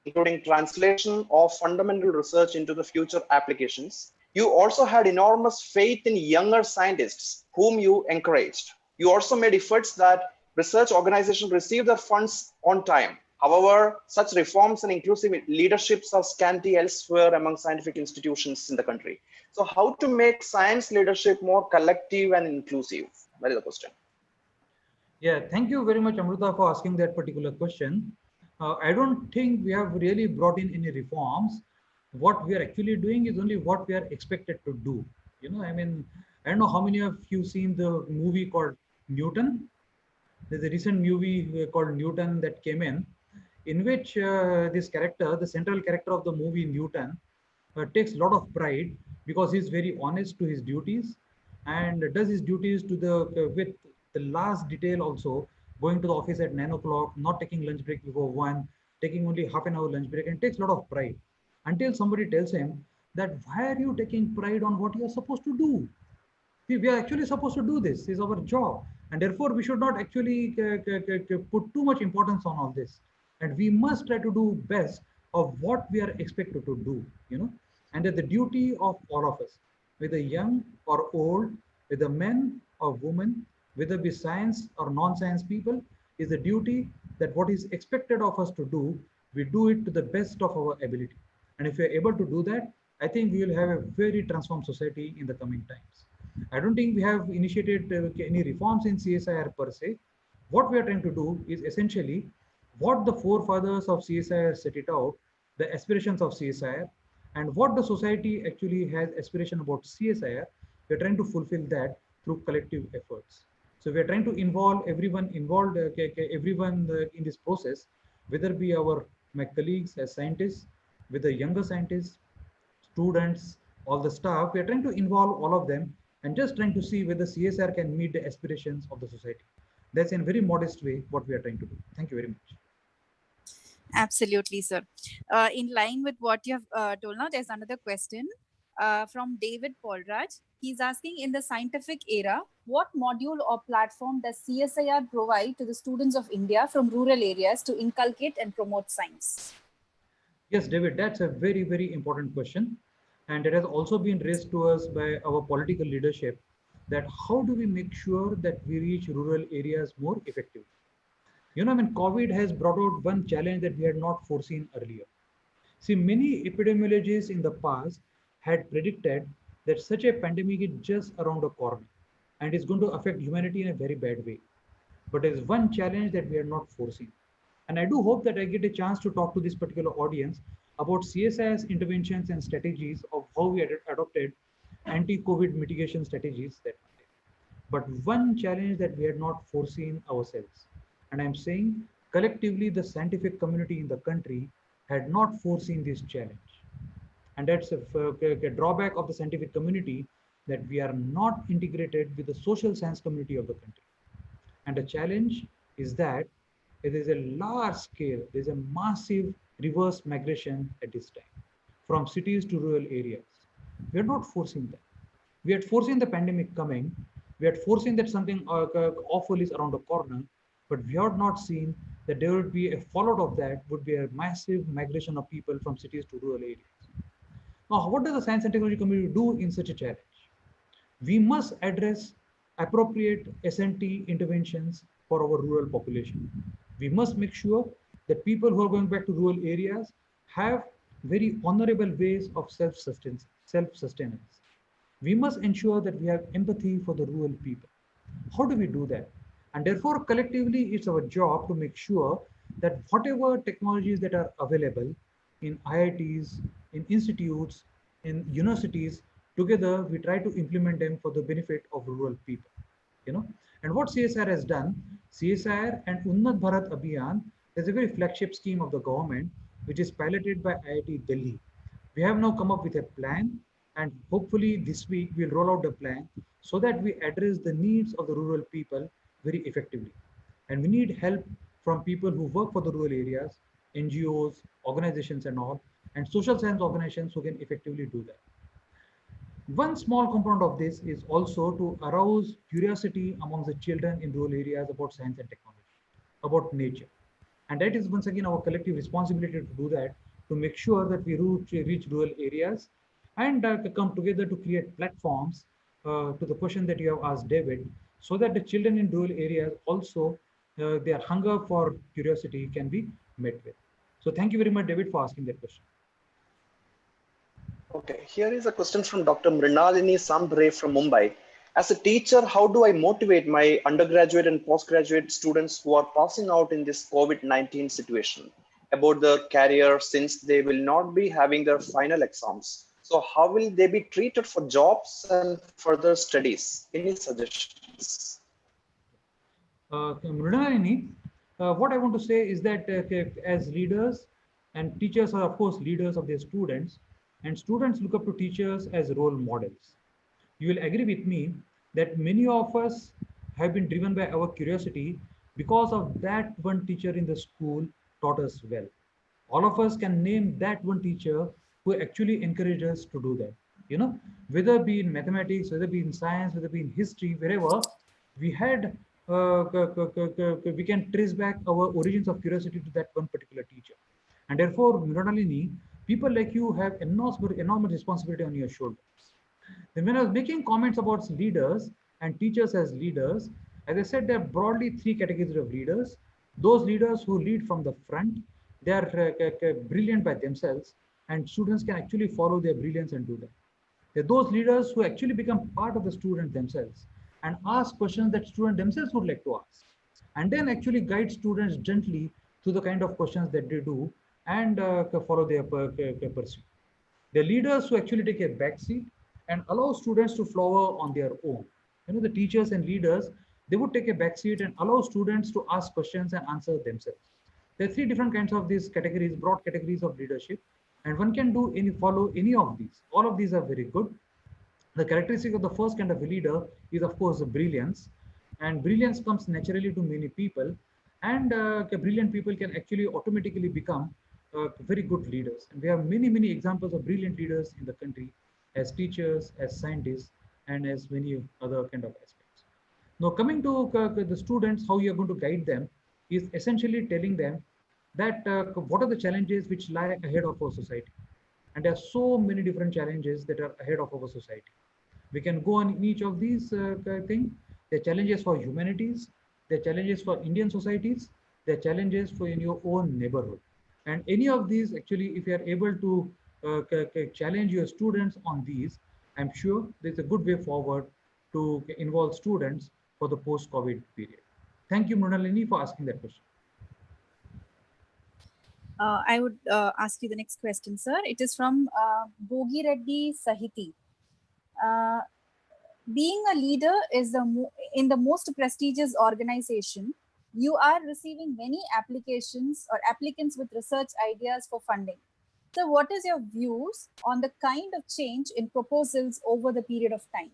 D: including translation of fundamental research into the future applications. You also had enormous faith in younger scientists whom you encouraged. You also made efforts that research organizations receive their funds on time. However, such reforms and inclusive leaderships are scanty elsewhere among scientific institutions in the country. So how to make science leadership more collective and inclusive? That is the question.
B: Yeah, thank you very much, Amrita, for asking that particular question. I don't think we have really brought in any reforms. What we are actually doing is only what we are expected to do. I mean, I don't know how many of you seen the movie called Newton. There's a recent movie called Newton that came in which this character, the central character of the movie Newton, takes a lot of pride because he's very honest to his duties and does his duties to the with the last detail also, going to the office at 9 o'clock, not taking lunch break before 1, taking only half an hour lunch break, and takes a lot of pride until somebody tells him that why are you taking pride on what you are supposed to do? We are actually supposed to do this. This is our job, and therefore we should not actually put too much importance on all this, and we must try to do best of what we are expected to do, and that the duty of all of us, whether young or old, whether men or women, whether we science or non-science people, is the duty that what is expected of us to do, we do it to the best of our ability. And if we are able to do that, I think we will have a very transformed society in the coming times. I don't think we have initiated any reforms in CSIR per se. What we are trying to do is essentially what the forefathers of CSIR set it out, the aspirations of CSIR, and what the society actually has aspiration about CSIR. We are trying to fulfill that through collective efforts. So we are trying to involve everyone involved, everyone in this process, whether be my colleagues as scientists, with the younger scientists, students, all the staff. We are trying to involve all of them and just trying to see whether CSR can meet the aspirations of the society. That's in a very modest way what we are trying to do. Thank you very much.
C: Absolutely, sir. In line with what you have told now, there's another question from David Paulraj. He's asking, in the scientific era, what module or platform does CSIR provide to the students of India from rural areas to inculcate and promote science?
B: Yes, David, that's a very, very important question. And it has also been raised to us by our political leadership, that how do we make sure that we reach rural areas more effectively? You know, I mean, COVID has brought out one challenge that we had not foreseen earlier. See, many epidemiologists in the past had predicted that such a pandemic is just around the corner and is going to affect humanity in a very bad way. But there is one challenge that we had not foreseen. And I do hope that I get a chance to talk to this particular audience about CSI's interventions and strategies of how we adopted anti-COVID mitigation strategies that time. But one challenge that we had not foreseen ourselves, and I'm saying collectively the scientific community in the country had not foreseen this challenge. And that's a drawback of the scientific community, that we are not integrated with the social science community of the country. And the challenge is that it is a large scale, there's a massive reverse migration at this time from cities to rural areas. We are not forcing that. We had foreseen the pandemic coming. We had foreseen that something awful is around the corner, but we had not seen that there would be a fallout of that, would be a massive migration of people from cities to rural areas. Now, what does the science and technology community do in such a challenge? We must address appropriate S&T interventions for our rural population. We must make sure that people who are going back to rural areas have very honorable ways of self-sustenance. We must ensure that we have empathy for the rural people. How do we do that? And therefore, collectively, it's our job to make sure that whatever technologies that are available in IITs, in institutes, in universities, together we try to implement them for the benefit of rural people. You know, and what CSR has done, CSR and Unnat Bharat Abhiyan is a very flagship scheme of the government, which is piloted by IIT Delhi. We have now come up with a plan, and hopefully this week we'll roll out the plan so that we address the needs of the rural people very effectively. And we need help from people who work for the rural areas, NGOs, organizations and all, and social science organizations who can effectively do that. One small component of this is also to arouse curiosity amongst the children in rural areas about science and technology, about nature. And that is once again our collective responsibility to do that, to make sure that we reach rural areas and come together to create platforms to the question that you have asked, David, so that the children in rural areas also, their hunger for curiosity can be met with. So thank you very much, David, for asking that question.
D: Okay, here is a question from Dr. Mrinalini Sambre from Mumbai. As a teacher, how do I motivate my undergraduate and postgraduate students who are passing out in this COVID-19 situation about their career, since they will not be having their final exams? So how will they be treated for jobs and further studies? Any suggestions?
B: Mrinalini, what I want to say is that as leaders, and teachers are of course leaders of their students, and students look up to teachers as role models. You will agree with me that many of us have been driven by our curiosity because of that one teacher in the school taught us well. All of us can name that one teacher who actually encouraged us to do that. You know, whether it be in mathematics, whether it be in science, whether it be in history, wherever we had, we can trace back our origins of curiosity to that one particular teacher. And therefore, Mrinalini, people like you have enormous responsibility on your shoulders. Then when I was making comments about leaders and teachers as leaders, as I said, there are broadly three categories of leaders. Those leaders who lead from the front, they are brilliant by themselves, and students can actually follow their brilliance and do that. There are those leaders who actually become part of the students themselves and ask questions that students themselves would like to ask, and then actually guide students gently through the kind of questions that they do and follow their pursuit. The leaders who actually take a back seat and allow students to flower on their own. You know, the teachers and leaders, they would take a back seat and allow students to ask questions and answer themselves. There are three different kinds of these categories, broad categories of leadership, and one can follow any of these. All of these are very good. The characteristic of the first kind of a leader is, of course, brilliance, and brilliance comes naturally to many people, and brilliant people can actually automatically become very good leaders. And we have many examples of brilliant leaders in the country, as teachers, as scientists, and as many other kind of aspects. Now, coming to the students, how you are going to guide them is essentially telling them that what are the challenges which lie ahead of our society. And there are so many different challenges that are ahead of our society. We can go on in each of these things. There are challenges for humanities, there are challenges for Indian societies, there are challenges for in your own neighborhood. And any of these, actually, if you are able to challenge your students on these, I'm sure there's a good way forward to involve students for the post-COVID period. Thank you, Mrinalini, for asking that question.
C: I would ask you the next question, sir. It is from Bogi Reddy Sahiti. Being a leader is in the most prestigious organization, you are receiving many applications or applicants with research ideas for funding. So what is your views on the kind of change in proposals over the period of time?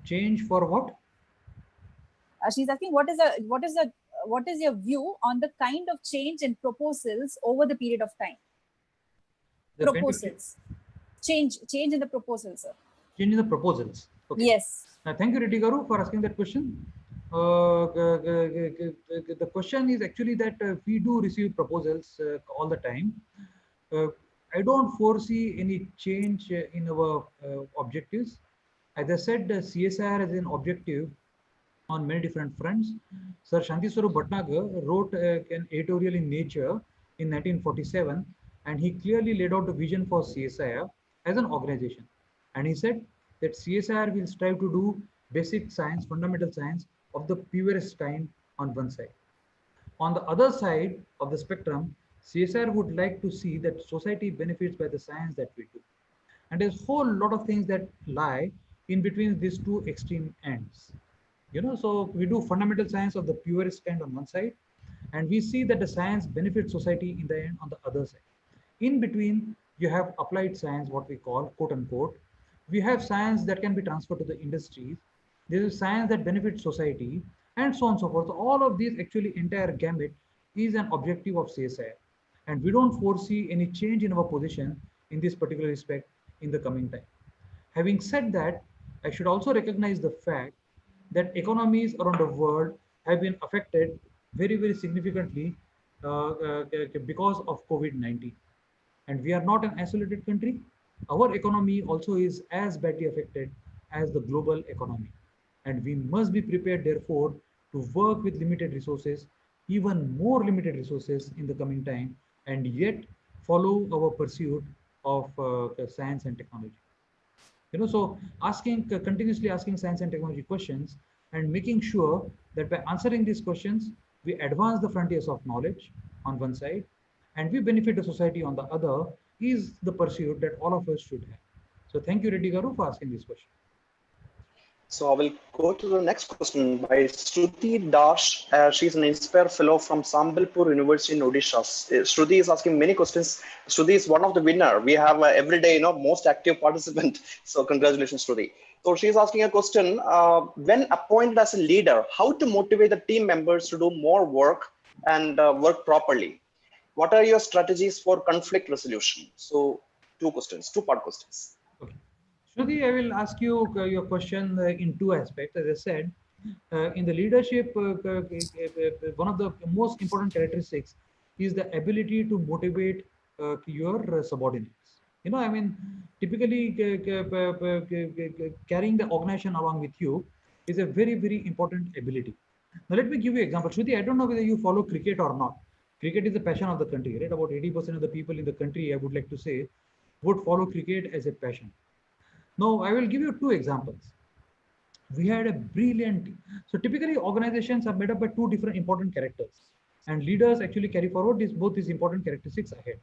B: Change for what?
C: She's asking what is your view on the kind of change in proposals over the period of time?
B: The
C: proposals. Change in the proposals, sir.
B: Change in the proposals. Okay.
C: Yes.
B: Thank you, Reddy Garu, for asking that question. The question is actually that we do receive proposals all the time. I don't foresee any change in our objectives. As I said, CSIR is an objective on many different fronts. Sir Shanti Swarup Bhatnagar wrote an editorial in Nature in 1947, and he clearly laid out the vision for CSIR as an organization. And he said that CSIR will strive to do basic science, fundamental science of the purest kind on one side. On the other side of the spectrum, CSIR would like to see that society benefits by the science that we do. And there's a whole lot of things that lie in between these two extreme ends. So we do fundamental science of the purest kind on one side, and we see that the science benefits society in the end on the other side. In between, you have applied science, what we call, quote unquote. We have science that can be transferred to the industries. There is science that benefits society, and so on and so forth. So all of these, actually, entire gamut is an objective of CSIR. And we don't foresee any change in our position in this particular respect in the coming time. Having said that, I should also recognize the fact that economies around the world have been affected very significantly because of COVID-19. And we are not an isolated country. Our economy also is as badly affected as the global economy. And we must be prepared, therefore, to work with limited resources, even more limited resources in the coming time, and yet follow our pursuit of science and technology. So continuously asking science and technology questions and making sure that by answering these questions, we advance the frontiers of knowledge on one side, and we benefit the society on the other is the pursuit that all of us should have. So thank you, Reddy Garu, for asking this question.
D: So I will go to the next question by Shruti Dash. She's an Inspire Fellow from Sambalpur University in Odisha. Shruti is asking many questions. Shruti is one of the winner. We have every day, most active participant. So congratulations, Shruti. So she's asking a question. When appointed as a leader, how to motivate the team members to do more work and work properly? What are your strategies for conflict resolution? So two-part questions.
B: Okay. Shruti, I will ask you your question in two aspects. As I said, in the leadership, one of the most important characteristics is the ability to motivate your subordinates. Typically carrying the organization along with you is a very important ability. Now, let me give you an example. Shruti, I don't know whether you follow cricket or not. Cricket is the passion of the country, right? About 80% of the people in the country, I would like to say, would follow cricket as a passion. Now, I will give you two examples. We had a brilliant, so typically organizations are made up by two different important characters, and leaders actually carry forward both these important characteristics ahead.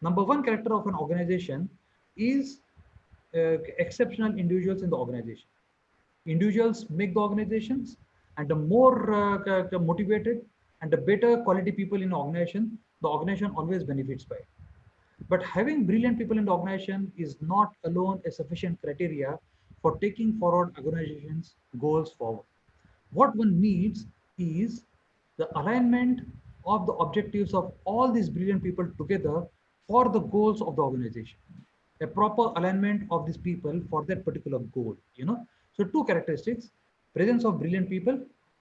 B: Number one character of an organization is exceptional individuals in the organization. individuals make the organizations, and the more motivated and the better quality people in the organization always benefits by it. But having brilliant people in the organization is not alone a sufficient criteria for taking forward organization's goals forward. What one needs is the alignment of the objectives of all these brilliant people together for the goals of the organization. A proper alignment of these people for that particular goal, you know. So two characteristics: presence of brilliant people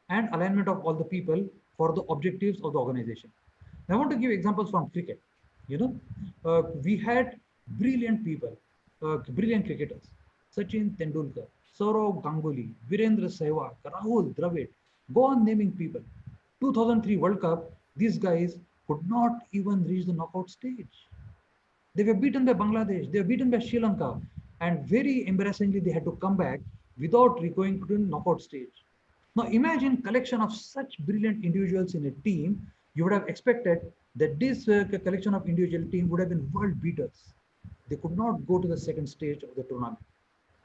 B: and alignment of all the people for the objectives of the organization. I want to give examples from cricket. You know, we had brilliant people, brilliant cricketers: Sachin Tendulkar, Saurav Ganguly, Virendra Sehwag, Rahul Dravid. Go on naming people. 2003 World Cup, these guys could not even reach the knockout stage. They were beaten by Bangladesh, they were beaten by Sri Lanka, and very embarrassingly, they had to come back without going to the knockout stage. Now imagine collection of such brilliant individuals in a team. You would have expected that this collection of individual team would have been world beaters. They could not go to the second stage of the tournament,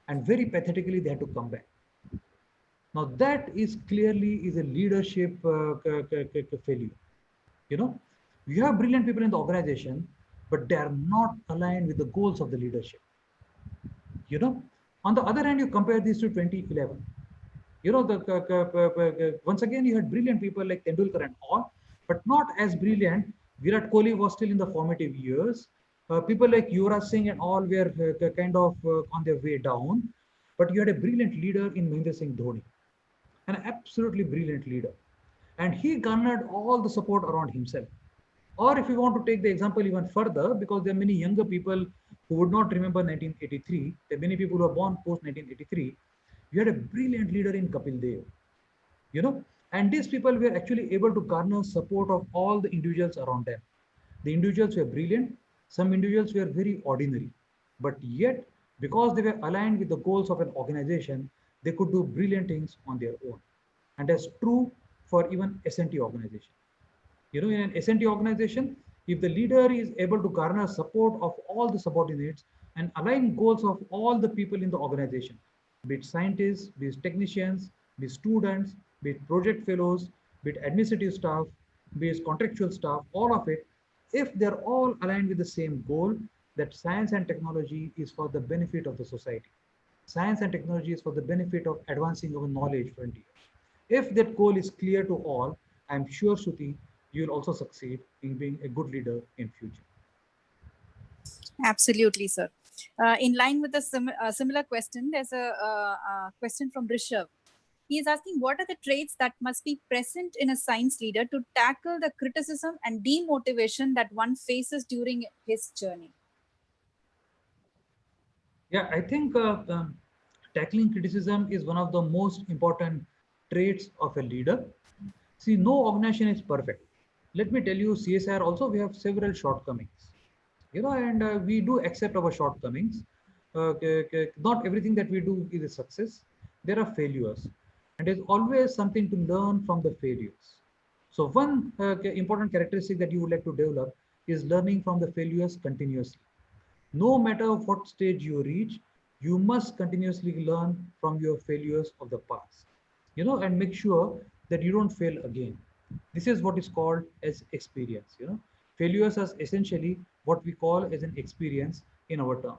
B: and very pathetically they had to come back. Now that is clearly is a leadership failure. You know, you have brilliant people in the organization, but they are not aligned with the goals of the leadership. You know, on the other hand, you compare these to 2011. You know, once again, you had brilliant people like Tendulkar and all, but not as brilliant. Virat Kohli was still in the formative years. People like Yuvraj Singh and all were kind of on their way down. But you had a brilliant leader in Mahendra Singh Dhoni, an absolutely brilliant leader. And he garnered all the support around himself. Or if you want to take the example even further, because there are many younger people who would not remember 1983, there are many people who are born post 1983, you had a brilliant leader in Kapil Dev, you know, and these people were actually able to garner support of all the individuals around them. The individuals were brilliant, some individuals were very ordinary, but yet because they were aligned with the goals of an organization, they could do brilliant things on their own. And that's true for even S&T organization. You know, in an S&T organization, if the leader is able to garner support of all the subordinates and align goals of all the people in the organization, be it scientists, be it technicians, be it students, be it project fellows, be it administrative staff, be it contractual staff, all of it, if they're all aligned with the same goal, that science and technology is for the benefit of the society. Science and technology is for the benefit of advancing our knowledge frontier. If that goal is clear to all, I'm sure, Shruti, you will also succeed in being a good leader in future.
C: Absolutely, sir. In line with the similar question, there's a question from Rishabh. He is asking, what are the traits that must be present in a science leader to tackle the criticism and demotivation that one faces during his journey?
B: Yeah, I think tackling criticism is one of the most important traits of a leader. See, no organization is perfect. Let me tell you, CSR also, we have several shortcomings, you know, and we do accept our shortcomings. Not everything that we do is a success. There are failures, and there's always something to learn from the failures. So one important characteristic that you would like to develop is learning from the failures continuously. No matter what stage you reach, you must continuously learn from your failures of the past, you know, and make sure that you don't fail again. This is what is called as experience, you know. Failures are essentially what we call as an experience in our terms.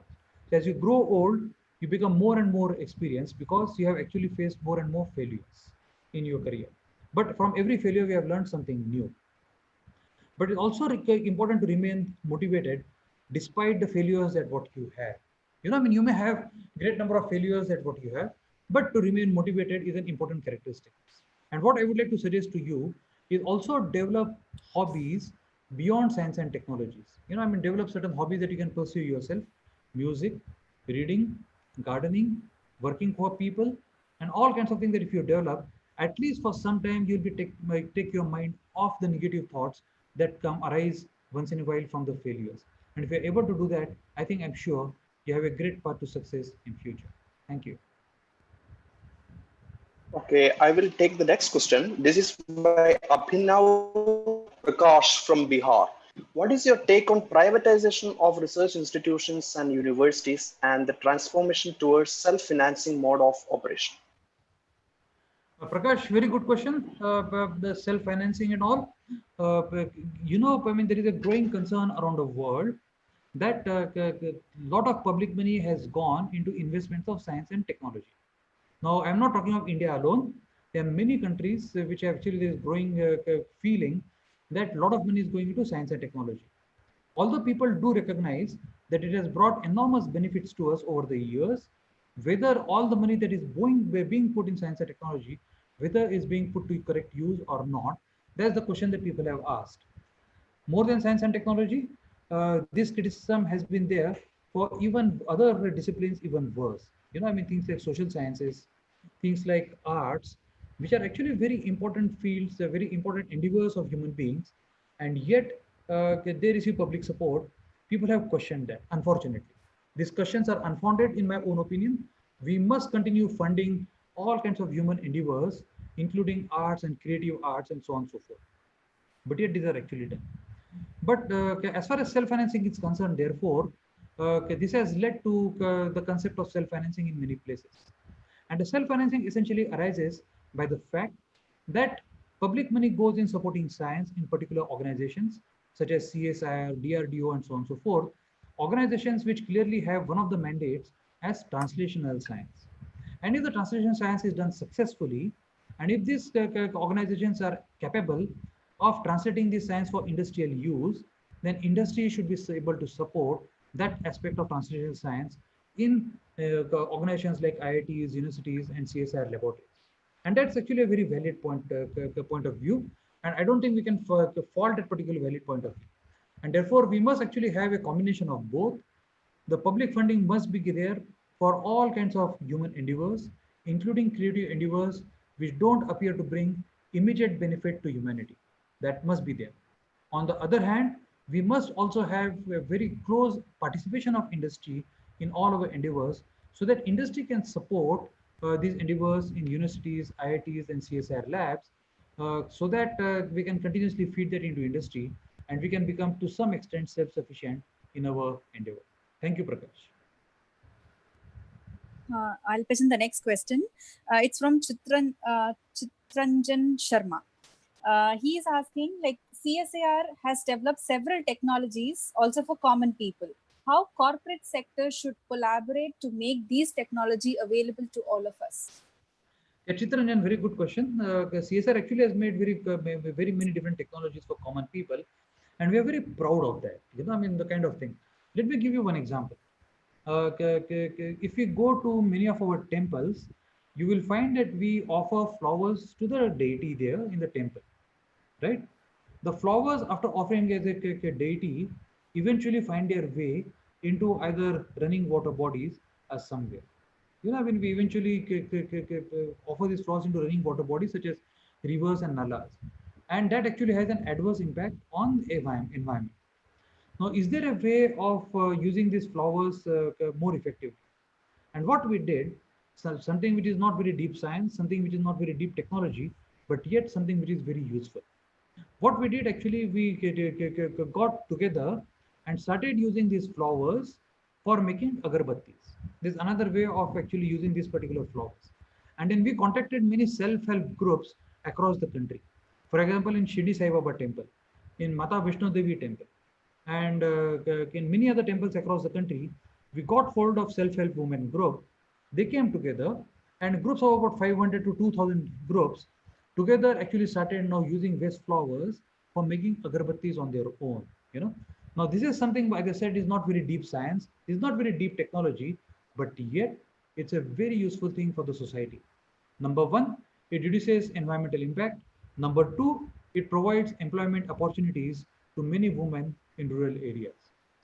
B: So as you grow old, you become more and more experienced because you have actually faced more and more failures in your career. But from every failure, we have learned something new. But it's also important to remain motivated despite the failures that what you have. You know, I mean, you may have great number of failures at what you have, but to remain motivated is an important characteristic. And what I would like to suggest to you is also develop hobbies beyond science and technologies. You know, I mean, develop certain hobbies that you can pursue yourself: music, reading, gardening, working for people, and all kinds of things that if you develop, at least for some time, you'll be take your mind off the negative thoughts that arise once in a while from the failures. And if you're able to do that, I think I'm sure you have a great path to success in future. Thank you.
D: Okay, I will take the next question. This is by Abhinav Prakash from Bihar. What is your take on privatization of research institutions and universities and the transformation towards self-financing mode of operation?
B: Prakash, very good question. The self-financing and all. I mean, there is a growing concern around the world that a lot of public money has gone into investments of science and technology. Now, I'm not talking of India alone. There are many countries which actually there is growing feeling that a lot of money is going into science and technology. Although people do recognize that it has brought enormous benefits to us over the years, whether all the money that is being put in science and technology, whether is being put to correct use or not, that's the question that people have asked. More than science and technology, this criticism has been there for even other disciplines, even worse. I mean, things like social sciences, things like arts, which are actually very important fields, very important endeavors of human beings, and yet they receive public support. People have questioned that, unfortunately. These questions are unfounded, in my own opinion. We must continue funding all kinds of human endeavors, including arts and creative arts and so on and so forth. But yet these are actually done. But as far as self-financing is concerned, therefore, this has led to the concept of self-financing in many places. And the self-financing essentially arises by the fact that public money goes in supporting science in particular organizations such as CSIR, DRDO, and so on and so forth, organizations which clearly have one of the mandates as translational science. And if the translation science is done successfully, and if these organizations are capable of translating this science for industrial use, then industry should be able to support that aspect of translational science in organizations like IITs, universities, and CSIR laboratories. And that's actually a very valid point of view. And I don't think we can fault that particular valid point of view. And therefore, we must actually have a combination of both. The public funding must be there for all kinds of human endeavors, including creative endeavors, which don't appear to bring immediate benefit to humanity. That must be there. On the other hand, we must also have a very close participation of industry in all our endeavors so that industry can support these endeavors in universities, IITs, and CSIR labs so that we can continuously feed that into industry and we can become to some extent self-sufficient in our endeavor. Thank you, Prakash.
C: I'll present the next question. It's from Chitranjan Sharma. He is asking, like, CSIR has developed several technologies also for common people. How corporate sector should collaborate to make these technology available to all of us?
B: Yeah, Chitranjan, very good question. CSIR actually has made very many different technologies for common people, and we are very proud of that. I mean, the kind of thing. Let me give you one example. If we go to many of our temples, you will find that we offer flowers to the deity there in the temple, right? The flowers, after offering as a deity, eventually find their way into either running water bodies or somewhere. When we eventually offer these flowers into running water bodies such as rivers and nalas, and that actually has an adverse impact on environment. Now, is there a way of using these flowers more effectively? And what we did, something which is not very deep science, something which is not very deep technology, but yet something which is very useful. What we did actually, we got together and started using these flowers for making agarbattis. There's another way of actually using these particular flowers. And then we contacted many self-help groups across the country. For example, in Shirdi Sai Baba temple, in Mata Vishnu Devi temple, and in many other temples across the country, we got hold of self-help women group. They came together, and groups of about 500 to 2,000 groups together actually started now using waste flowers for making agarbattis on their own. Now this is something, like I said, is not very deep science, it's not very deep technology, but yet it's a very useful thing for the society. Number one, it reduces environmental impact. Number two, it provides employment opportunities to many women in rural areas.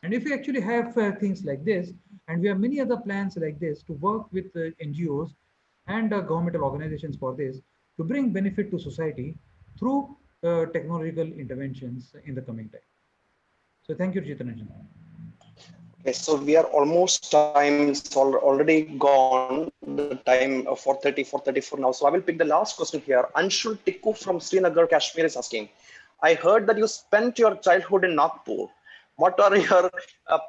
B: And if we actually have things like this, and we have many other plans like this to work with NGOs and governmental organizations for this, to bring benefit to society through technological interventions in the coming time. So thank you, Chitranjan.
D: Okay, so we are almost time, it's already gone, the time of 4:34 now. So I will pick the last question here. Anshul Tikku from Srinagar, Kashmir is asking, I heard that you spent your childhood in Nagpur. What are your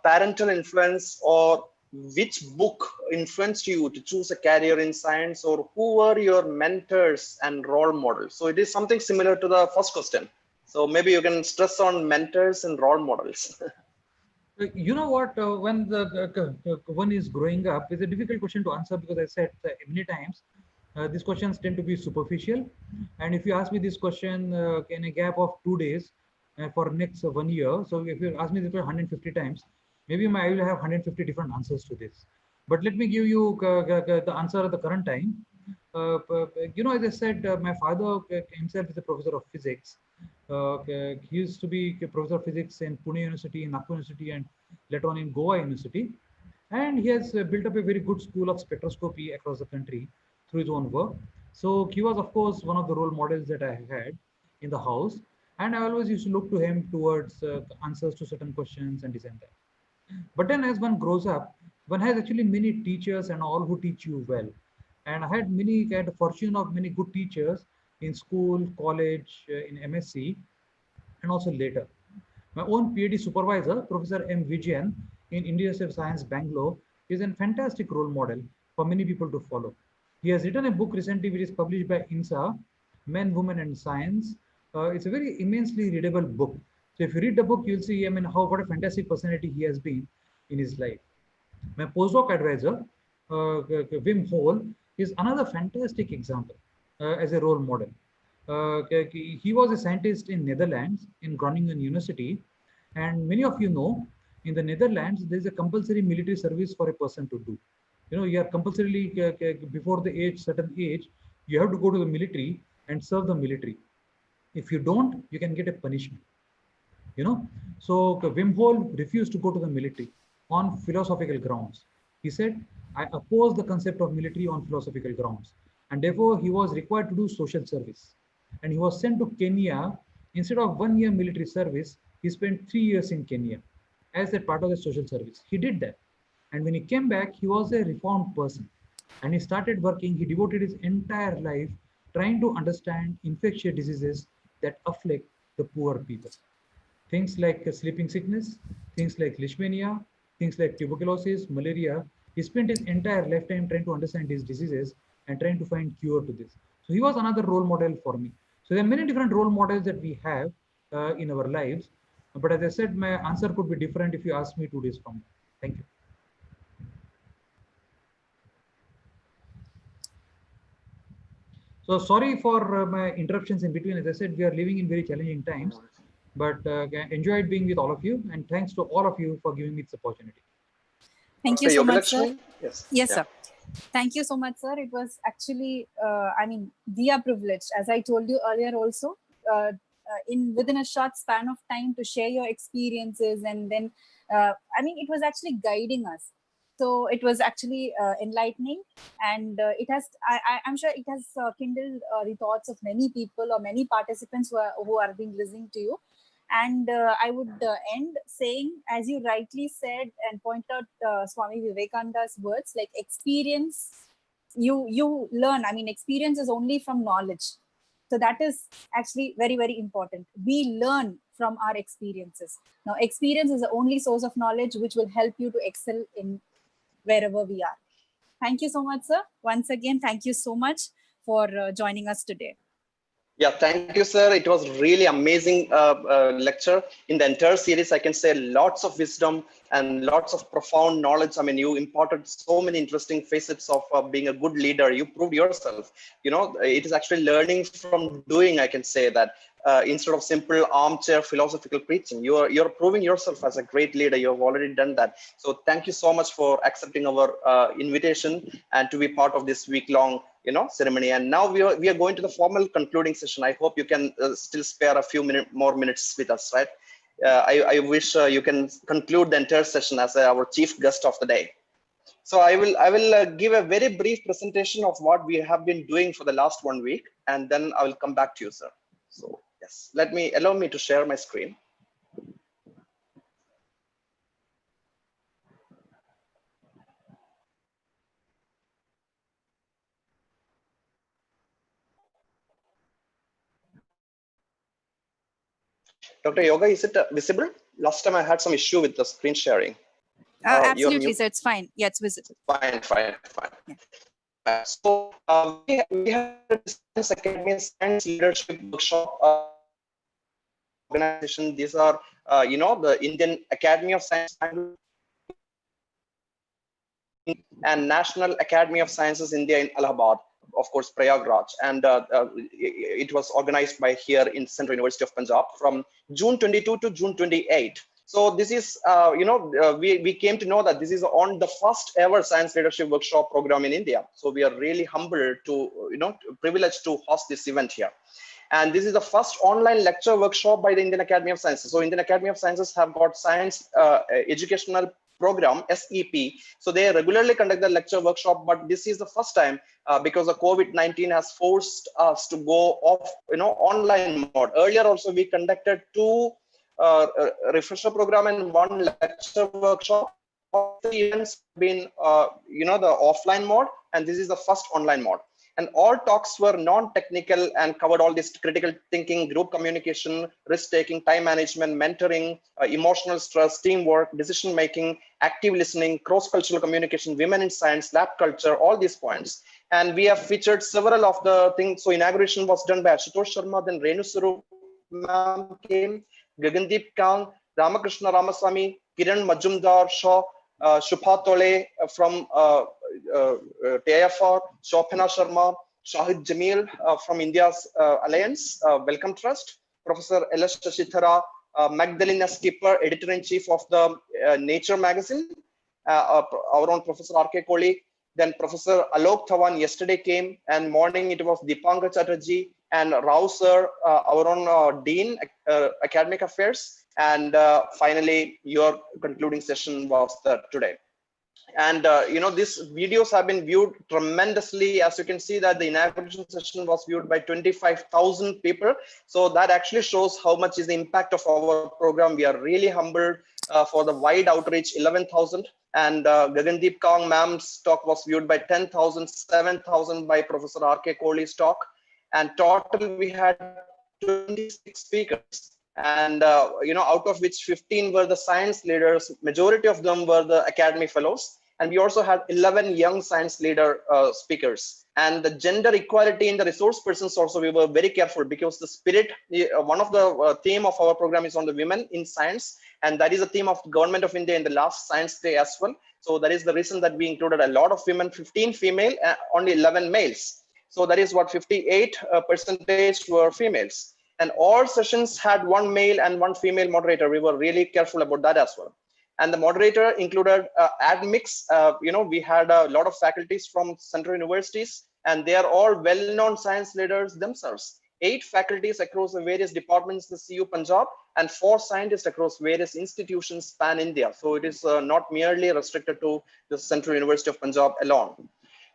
D: parental influence or which book influenced you to choose a career in science, or who were your mentors and role models? So it is something similar to the first question. So maybe you can stress on mentors and role models.
B: You know what? When one is growing up, it's a difficult question to answer because I said many times these questions tend to be superficial. And if you ask me this question in a gap of 2 days for next 1 year, so if you ask me this question 150 times, maybe I will have 150 different answers to this. But let me give you the answer at the current time. As I said, my father himself is a professor of physics. He used to be a professor of physics in Pune University, in Nagpur University, and later on in Goa University. And he has built up a very good school of spectroscopy across the country through his own work. So he was, of course, one of the role models that I had in the house. And I always used to look to him towards answers to certain questions and this and that. But then as one grows up, one has actually many teachers and all who teach you well. And I had many kind of fortune of many good teachers in school, college, in MSc, and also later. My own PhD supervisor, Professor M. Vijayan in Institute of Science, Bangalore, is a fantastic role model for many people to follow. He has written a book recently which is published by INSA, Men, Women and Science. It's a very immensely readable book. So if you read the book, you'll see, what a fantastic personality he has been in his life. My postdoc advisor, Wim Hole, is another fantastic example as a role model. He was a scientist in Netherlands, in Groningen University. And many of you know, in the Netherlands, there is a compulsory military service for a person to do. You are compulsorily, before the certain age, you have to go to the military and serve the military. If you don't, you can get a punishment. So Wim Hole refused to go to the military on philosophical grounds. He said, I oppose the concept of military on philosophical grounds. And therefore, he was required to do social service. And he was sent to Kenya. Instead of 1 year military service, he spent 3 years in Kenya as a part of the social service. He did that. And when he came back, he was a reformed person. And he started working, he devoted his entire life trying to understand infectious diseases that afflict the poor people. Things like sleeping sickness, things like leishmania, things like tuberculosis, malaria. He spent his entire lifetime trying to understand these diseases and trying to find cure to this. So he was another role model for me. So there are many different role models that we have in our lives. But as I said, my answer could be different if you ask me 2 days from now. Thank you. So sorry for my interruptions in between. As I said, we are living in very challenging times, but enjoyed being with all of you. And thanks to all of you for giving me this opportunity.
C: Thank you so much, sir.
D: Yes.
C: Yes, sir. Thank you so much, sir. It was actually, we are privileged, as I told you earlier also, within a short span of time to share your experiences. And then, it was actually guiding us. So it was actually enlightening, and I'm sure it has kindled the thoughts of many people or many participants who are being listening to you. And I would end saying, as you rightly said and point out Swami Vivekananda's words, like experience, you learn. Experience is only from knowledge. So that is actually very, very important. We learn from our experiences. Now, experience is the only source of knowledge which will help you to excel in wherever we are. Thank you so much, sir. Once again, thank you so much for joining us today.
D: Yeah, thank you, sir. It was really amazing lecture. In the entire series, I can say lots of wisdom and lots of profound knowledge. You imparted so many interesting facets of being a good leader. You proved yourself. It is actually learning from doing, I can say that. Instead of simple armchair philosophical preaching, you're proving yourself as a great leader. You have already done that. So thank you so much for accepting our invitation and to be part of this week-long ceremony. And now we are going to the formal concluding session. I hope you can still spare a few more minutes with us, right? I wish you can conclude the entire session as our chief guest of the day. So I will give a very brief presentation of what we have been doing for the last 1 week, and then I will come back to you, sir. So yes, allow me to share my screen. Dr. Yoga, is it visible? Last time I had some issue with the screen sharing.
C: Absolutely, sir. It's fine. Yeah, it's visible.
D: Fine.
C: Yeah.
D: So we have a Science Academy Science Leadership Workshop organization. These are, the Indian Academy of Science and National Academy of Sciences India in Allahabad, of course, Prayagraj. And it was organized by here in Central University of Punjab from June 22 to June 28. So this is, we came to know that this is on the first ever Science Leadership Workshop program in India. So we are really humbled to, privileged to host this event here. And this is the first online lecture workshop by the Indian Academy of Sciences. So Indian Academy of Sciences have got science educational program, SEP. So they regularly conduct the lecture workshop, but this is the first time because the COVID-19 has forced us to go off, online mode. Earlier also we conducted 2 refresher program and 1 lecture workshop. All the events have been, the offline mode, and this is the first online mode. And all talks were non-technical and covered all this critical thinking, group communication, risk-taking, time management, mentoring, emotional stress, teamwork, decision-making, active listening, cross-cultural communication, women in science, lab culture, all these points. And we have featured several of the things. So inauguration was done by Ashutosh Sharma, then Renu Sarup ma'am came, Gagandeep Kang, Ramakrishna Ramaswamy, Kiran Majumdar Shaw, Shubha Tole from TIFR, Shobhana Sharma, Shahid Jamil from India's Alliance Wellcome Trust, Professor L.S. Shashithara, Magdalena Skipper, Editor-in-Chief of the Nature magazine, our own Professor R.K. Kohli, then Professor Alok Thawan yesterday came, and morning it was Deepanka Chatterjee and Rao sir, our own Dean Academic Affairs, and finally your concluding session was today. And these videos have been viewed tremendously. As you can see that the inauguration session was viewed by 25,000 people. So that actually shows how much is the impact of our program. We are really humbled for the wide outreach, 11,000. And Gagandeep Kaung ma'am's talk was viewed by 10,000, 7,000 by Professor R.K. Kohli's talk. And total we had 26 speakers. And out of which 15 were the science leaders. Majority of them were the academy fellows, and we also had 11 young science leader speakers. And the gender equality in the resource persons also, we were very careful, because the spirit, one of the theme of our program is on the women in science, and that is a theme of Government of India in the last Science Day as well. So that is the reason that we included a lot of women, 15 female, only 11 males. So that is what 58% were females. And all sessions had 1 male and 1 female moderator. We were really careful about that as well. And the moderator included admix. We had a lot of faculties from central universities, and they are all well-known science leaders themselves. 8 faculties across the various departments in the CU Punjab, and 4 scientists across various institutions pan-India. So it is not merely restricted to the Central University of Punjab alone.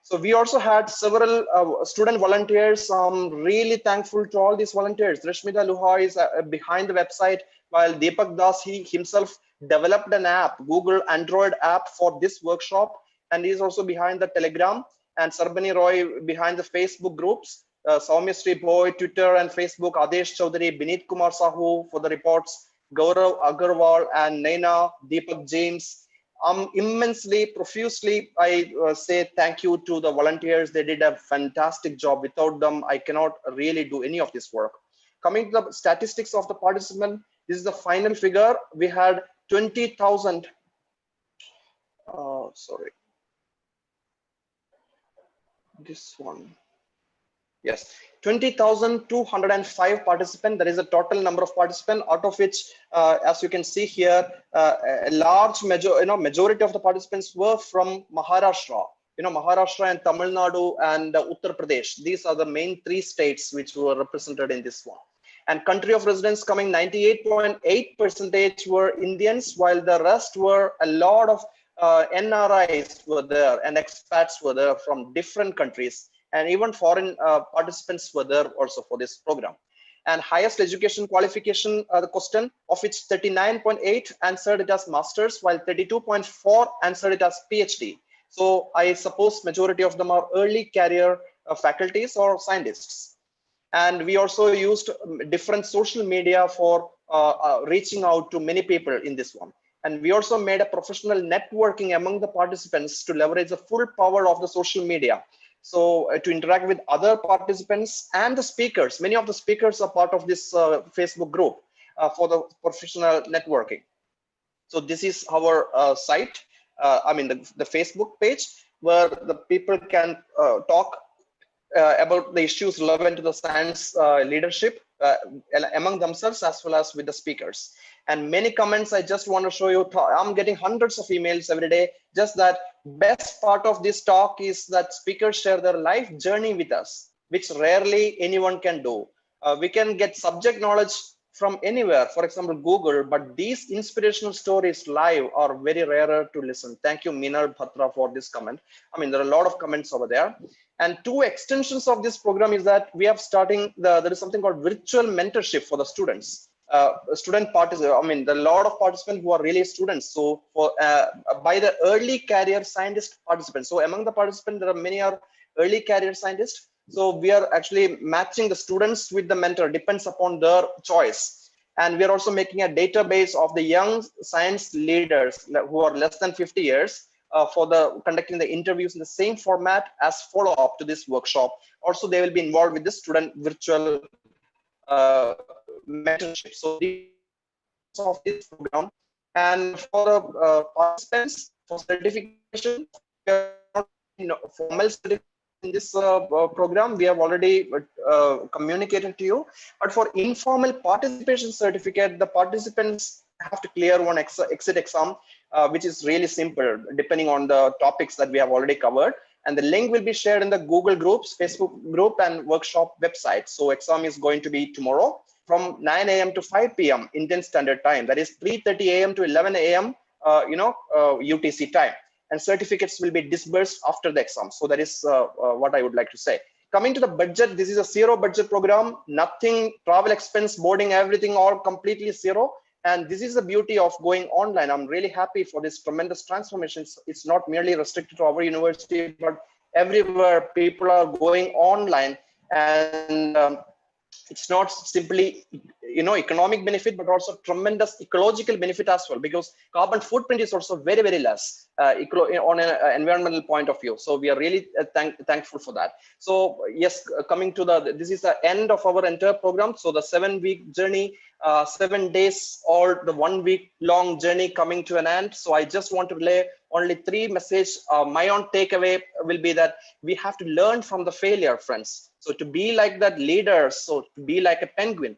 D: So we also had several student volunteers. I'm really thankful to all these volunteers. Rashmida Luha is behind the website, while Deepak Das, he himself developed an app, Google Android app for this workshop, and he's also behind the Telegram, and Sarbani Roy behind the Facebook groups, Soumya Sri Boy, Twitter and Facebook, Adesh Chaudhary, Bineet Kumar Sahu for the reports, Gaurav Agarwal and Naina, Deepak James. Immensely, profusely, I say thank you to the volunteers. They did a fantastic job. Without them, I cannot really do any of this work. Coming to the statistics of the participants, this is the final figure. We had 20,000. Sorry. This one. Yes, 20,205 participants. There is a total number of participants, out of which, as you can see here, a large majority of the participants were from Maharashtra. Maharashtra and Tamil Nadu and Uttar Pradesh. These are the main 3 states which were represented in this one. And country of residence coming 98.8% were Indians, while the rest were a lot of NRIs were there, and expats were there from different countries. And even foreign participants were there also for this program. And highest education qualification, the question, of which 39.8 answered it as masters, while 32.4 answered it as PhD. So I suppose majority of them are early career faculties or scientists. And we also used different social media for reaching out to many people in this one. And we also made a professional networking among the participants to leverage the full power of the social media. So to interact with other participants and the speakers, many of the speakers are part of this Facebook group for the professional networking. So this is our site, I mean the Facebook page, where the people can talk about the issues relevant to the science leadership among themselves as well as with the speakers. And many comments I just want to show you. I'm getting hundreds of emails every day. Just that best part of this talk is that speakers share their life journey with us, which rarely anyone can do. We can get subject knowledge from anywhere, for example, Google, but these inspirational stories live are very rarer to listen. Thank you, Minal Bhatra, for this comment. I mean, there are a lot of comments over there. And two extensions of this program is that we are starting, there is something called virtual mentorship for the students. Student participants, I mean, there are a lot of participants who are really students. So for by the early career scientist participants. So among the participants, there are many are early career scientists. So we are actually matching the students with the mentor, depends upon their choice. And we are also making a database of the young science leaders who are less than 50 years for the conducting the interviews in the same format as follow-up to this workshop. Also, they will be involved with the student virtual mentorship. So these of this program, and for the participants for certification, formal certification in this program we have already communicated to you. But for informal participation certificate, the participants have to clear one exit exam, which is really simple depending on the topics that we have already covered. And the link will be shared in the Google groups, Facebook group, and workshop website. So exam is going to be tomorrow from 9 a.m. to 5 p.m. Indian Standard Time. That is 3:30 a.m. to 11 a.m. UTC time. And certificates will be disbursed after the exam. So that is what I would like to say. Coming to the budget, this is a zero budget program. Nothing, travel expense, boarding, everything, all completely zero. And this is the beauty of going online. I'm really happy for this tremendous transformation. It's not merely restricted to our university, but everywhere people are going online. And it's not simply economic benefit, but also tremendous ecological benefit as well, because carbon footprint is also very, very less on an environmental point of view. So we are really thankful for that. So yes, coming to this is the end of our entire program. So the 7-week journey, 7 days or the 1 week long journey coming to an end. So I just want to relay only 3 messages. My own takeaway will be that we have to learn from the failure, friends. So to be like that leader, so to be like a penguin,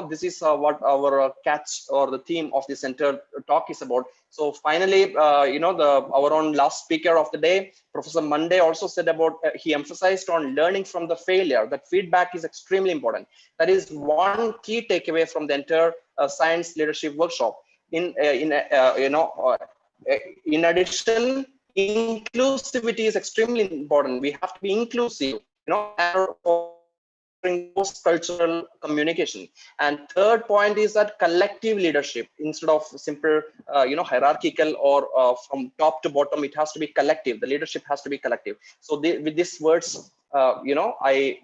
D: this is what our catch or the theme of this entire talk is about. So finally, our own last speaker of the day, Professor Mande, also said about, he emphasized on learning from the failure, that feedback is extremely important. That is one key takeaway from the entire science leadership workshop. In addition, inclusivity is extremely important. We have to be inclusive, post-cultural communication. And third point is that collective leadership, instead of simple, hierarchical or from top to bottom, it has to be collective. The leadership has to be collective. So with these words, I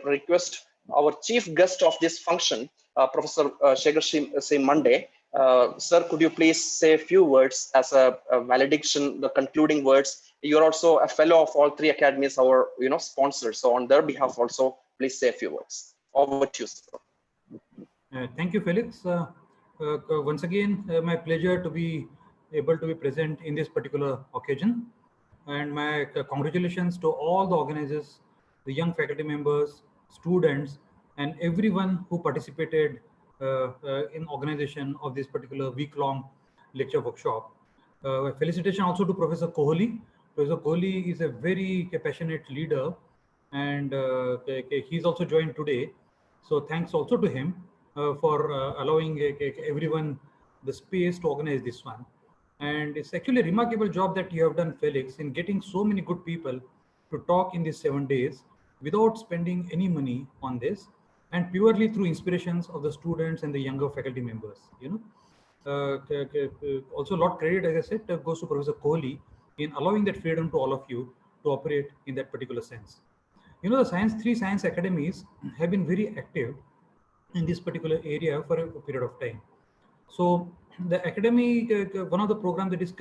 D: request our chief guest of this function, Professor Shekhar C Mande. Sir, could you please say a few words as a valediction, the concluding words? You're also a fellow of all 3 academies, our sponsors. So on their behalf also, please say a few words. Over to you, sir.
B: Thank you, Felix. Once again, my pleasure to be able to be present in this particular occasion. And my congratulations to all the organizers, the young faculty members, students, and everyone who participated in organization of this particular week-long lecture workshop. Felicitation also to Professor Kohli. Professor Kohli is a very passionate leader, and he's also joined today. So thanks also to him for allowing everyone the space to organize this one. And it's actually a remarkable job that you have done, Felix, in getting so many good people to talk in these 7 days without spending any money on this, and purely through inspirations of the students and the younger faculty members. Also a lot credit, as I said, goes to Professor Kohli in allowing that freedom to all of you to operate in that particular sense. The 3 science academies have been very active in this particular area for a period of time. So the academy, one of the programs that is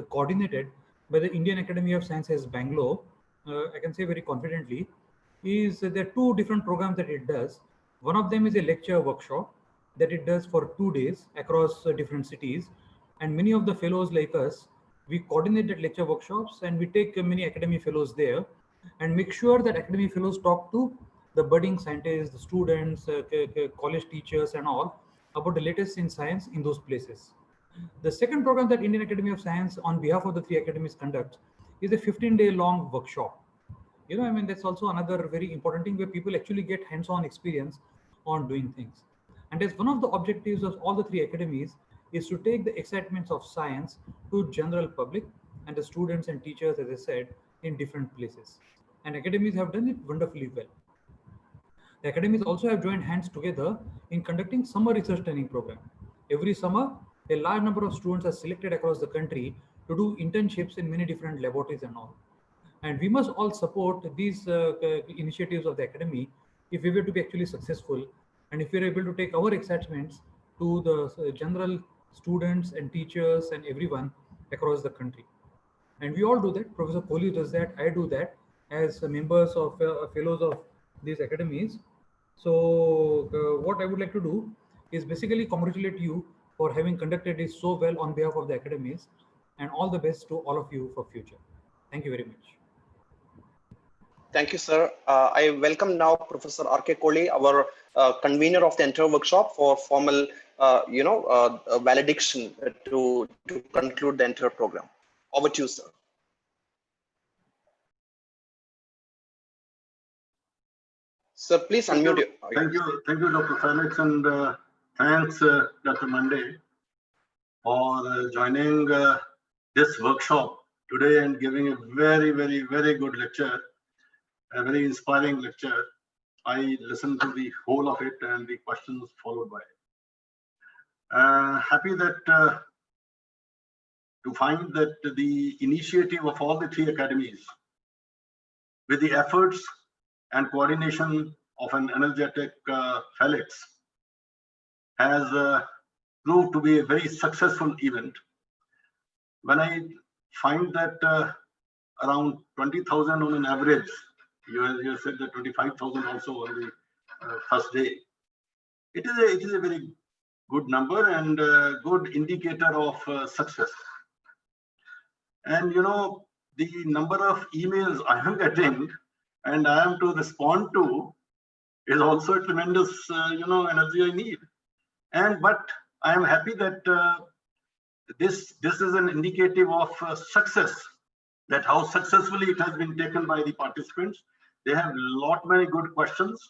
B: coordinated by the Indian Academy of Sciences, Bangalore, I can say very confidently, is there are two different programs that it does. One of them is a lecture workshop that it does for 2 days across different cities. And many of the fellows like us, we coordinate that lecture workshops and we take many academy fellows there and make sure that academy fellows talk to the budding scientists, the students, college teachers and all about the latest in science in those places. The second program that Indian Academy of Science on behalf of the 3 academies conducts is a 15-day long workshop. I mean, that's also another very important thing where people actually get hands-on experience on doing things. And as one of the objectives of all the 3 academies is to take the excitements of science to general public and the students and teachers, as I said, in different places. And academies have done it wonderfully well. The academies also have joined hands together in conducting summer research training program. Every summer, a large number of students are selected across the country to do internships in many different laboratories and all. And we must all support these initiatives of the academy if we were to be actually successful and if we are able to take our excitements to the general students and teachers and everyone across the country. And we all do that. Professor Kohli does that. I do that as members of fellows of these academies. So what I would like to do is basically congratulate you for having conducted this so well on behalf of the academies, and all the best to all of you for future. Thank you very much.
D: Thank you, sir. I welcome now Professor R.K. Kohli, our convener of the entire workshop, for formal, valediction to conclude the entire program. Over to you, sir. Sir, please unmute you.
A: Thank you, Dr. Felix, and thanks, Dr. Mande, for joining this workshop today and giving a very, very, very good lecture, a very inspiring lecture. I listened to the whole of it and the questions followed by it. Happy that to find that the initiative of all the 3 academies, with the efforts and coordination of an energetic Felix, has proved to be a very successful event. When I find that around 20,000 on an average, you said that 25,000 also on the first day, it is a very good number and a good indicator of success. And the number of emails I am getting and I am to respond to is also a tremendous energy I need. But I am happy that this is an indicative of success, that how successfully it has been taken by the participants. They have many good questions,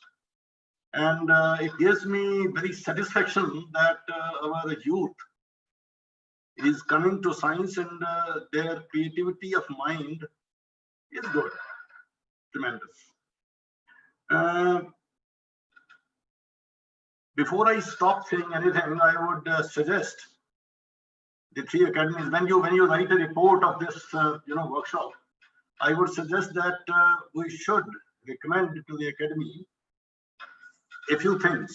A: and it gives me very satisfaction that our youth is coming to science, and their creativity of mind is good, tremendous. Before I stop saying anything, I would suggest the 3 academies, when you write a report of this workshop, I would suggest that we should recommend to the academy a few things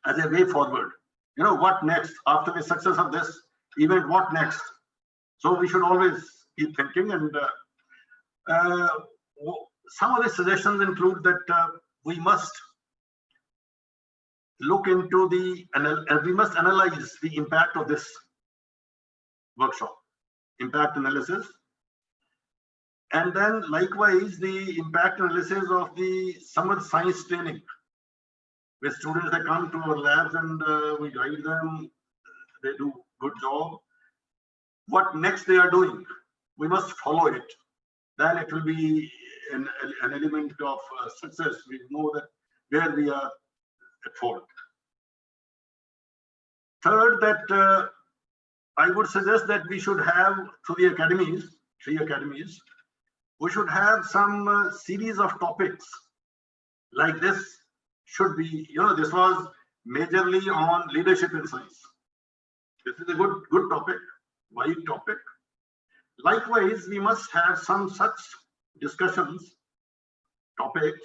A: as a way forward. What next after the success of this event? What next? So we should always keep thinking, and some of the suggestions include that we must look into we must analyze the impact of this workshop, impact analysis, and then likewise the impact analysis of the summer science training, with students that come to our labs and we guide them, they do good job. What next they are doing, we must follow it. Then it will be an element of success. We know that where we are at fault. Third, that I would suggest that we should have, through the academies, 3 academies, we should have some series of topics like this. Should be, this was majorly on leadership in science. This is a good topic, wide topic. Likewise, we must have some such discussions, topics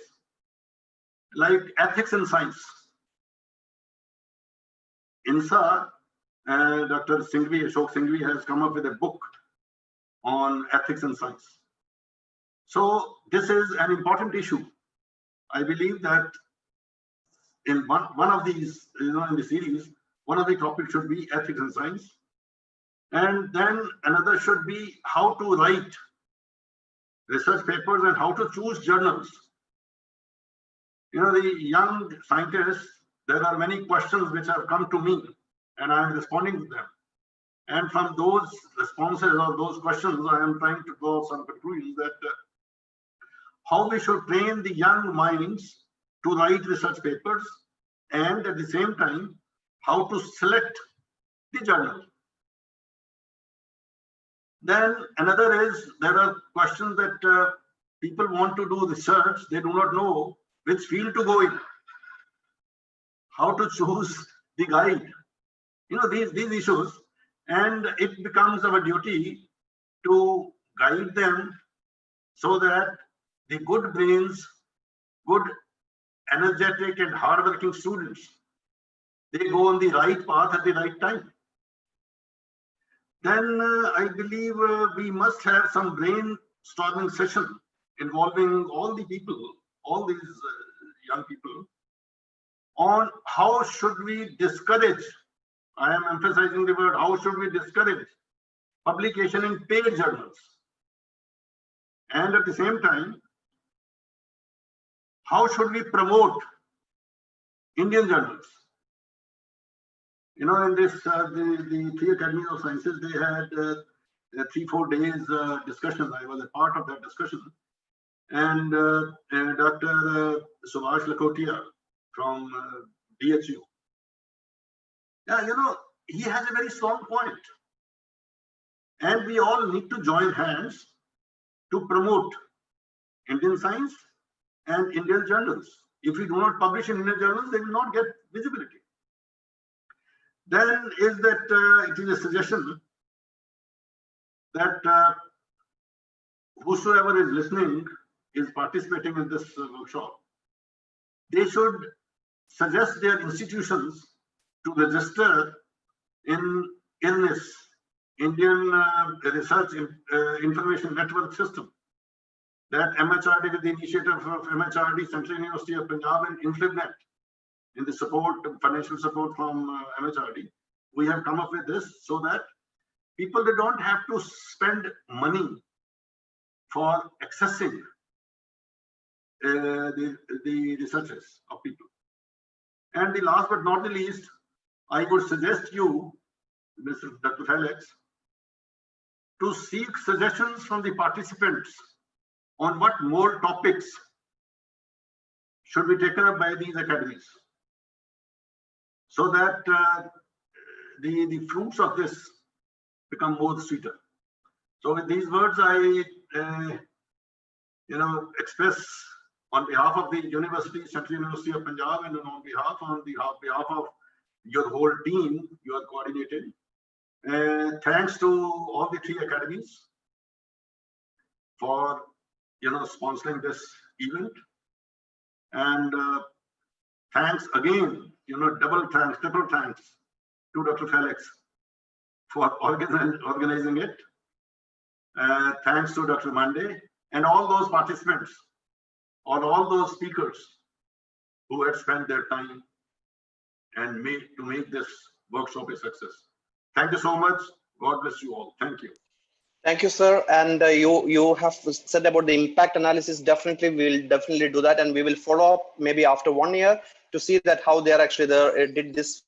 A: like ethics in science. INSA Dr. Singhvi, Ashok Singhvi, has come up with a book on ethics and science. So this is an important issue. I believe that in one of these, in the series, one of the topics should be ethics and science. And then another should be how to write research papers and how to choose journals. The young scientists, there are many questions which have come to me and I am responding to them. And from those responses or those questions, I am trying to draw some conclusions that how we should train the young minds to write research papers, and at the same time, how to select the journal. Then another is, there are questions that people want to do research, they do not know which field to go in, how to choose the guide, these issues, and it becomes our duty to guide them so that the good brains, good, energetic and hardworking students, they go on the right path at the right time. Then I believe we must have some brainstorming session involving all the people, all these young people, on how should we discourage, I am emphasizing the word, how should we discourage publication in paid journals? And at the same time, how should we promote Indian journals? In this, the three academies of sciences, they had 3-4 days discussion. I was a part of that discussion. And Dr. Subhash Lakhotia from DHU. Yeah, he has a very strong point. And we all need to join hands to promote Indian science and Indian journals. If we do not publish in Indian journals, they will not get visibility. Then is that it is a suggestion that whosoever is listening, is participating in this workshop, they should suggest their institutions to register in IRNIS, Indian Research Information Network System, that MHRD, with the initiative of MHRD, Central University of Punjab, and InflibNet, in the support, financial support from MHRD, we have come up with this so that people, they don't have to spend money for accessing the researches of people. And the last but not the least, I would suggest you, Mr. Dr. Felix, to seek suggestions from the participants on what more topics should be taken up by these academies, so that the fruits of this become more sweeter. So with these words, I express on behalf of the University, Central University of Punjab, and on behalf of your whole team you are coordinating. Thanks to all the three academies for sponsoring this event, and thanks again, double thanks, triple thanks to Dr. Felix for organizing it. Thanks to Dr. Mande and all those participants, or all those speakers who had spent their time and to make this workshop a success. Thank you so much. God bless you all. Thank you.
D: Thank you, sir. And you have said about the impact analysis. Definitely, we'll definitely do that, and we will follow up maybe after 1 year to see that how they are actually there. Did this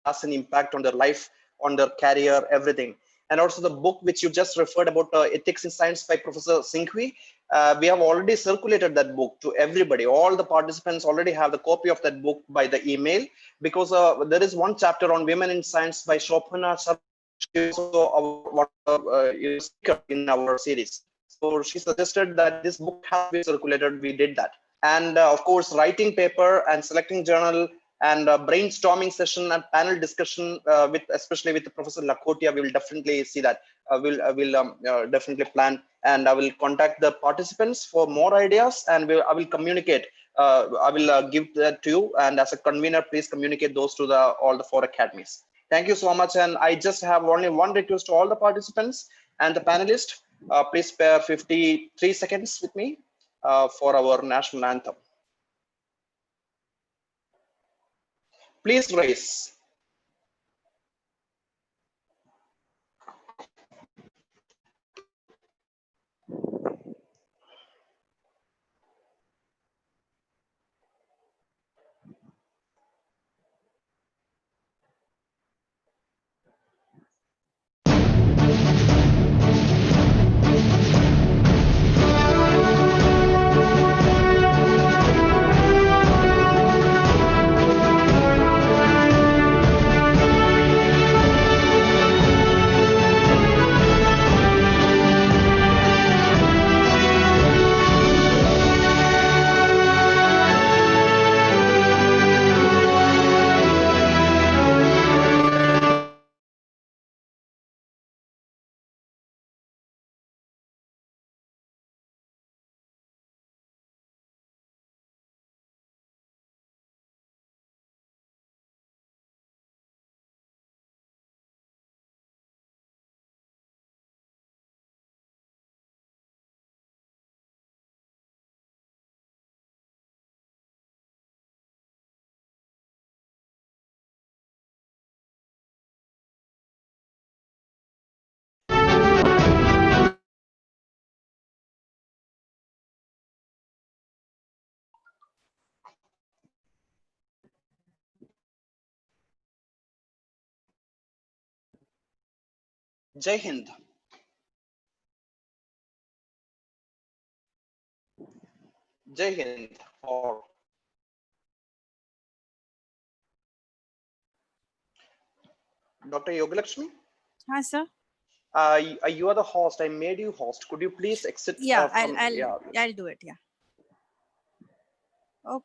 D: has an impact on their life, on their career, everything. And also the book which you just referred about, Ethics in Science by Professor Singhvi. We have already circulated that book to everybody. All the participants already have the copy of that book by the email, because there is one chapter on women in science by Shobhana. She is also our speaker in our series. So she suggested that this book has been circulated. We did that. And of course, writing paper and selecting journal and brainstorming session and panel discussion especially with Professor Lakhotia, we will definitely see that. We'll definitely plan, and I will contact the participants for more ideas, and I will communicate I will give that to you, and as a convener, please communicate those to all the 4 academies. Thank you so much. And I just have only one request to all the participants and the panelists. Please spare 53 seconds with me for our national anthem. Please raise. Jai Hind. Jai Hind. Or Dr. Yogalakshmi?
C: Hi, sir.
D: You are the host. I made you host. Could you please exit?
C: Yeah,
D: From,
C: I'll do it. Yeah. Okay.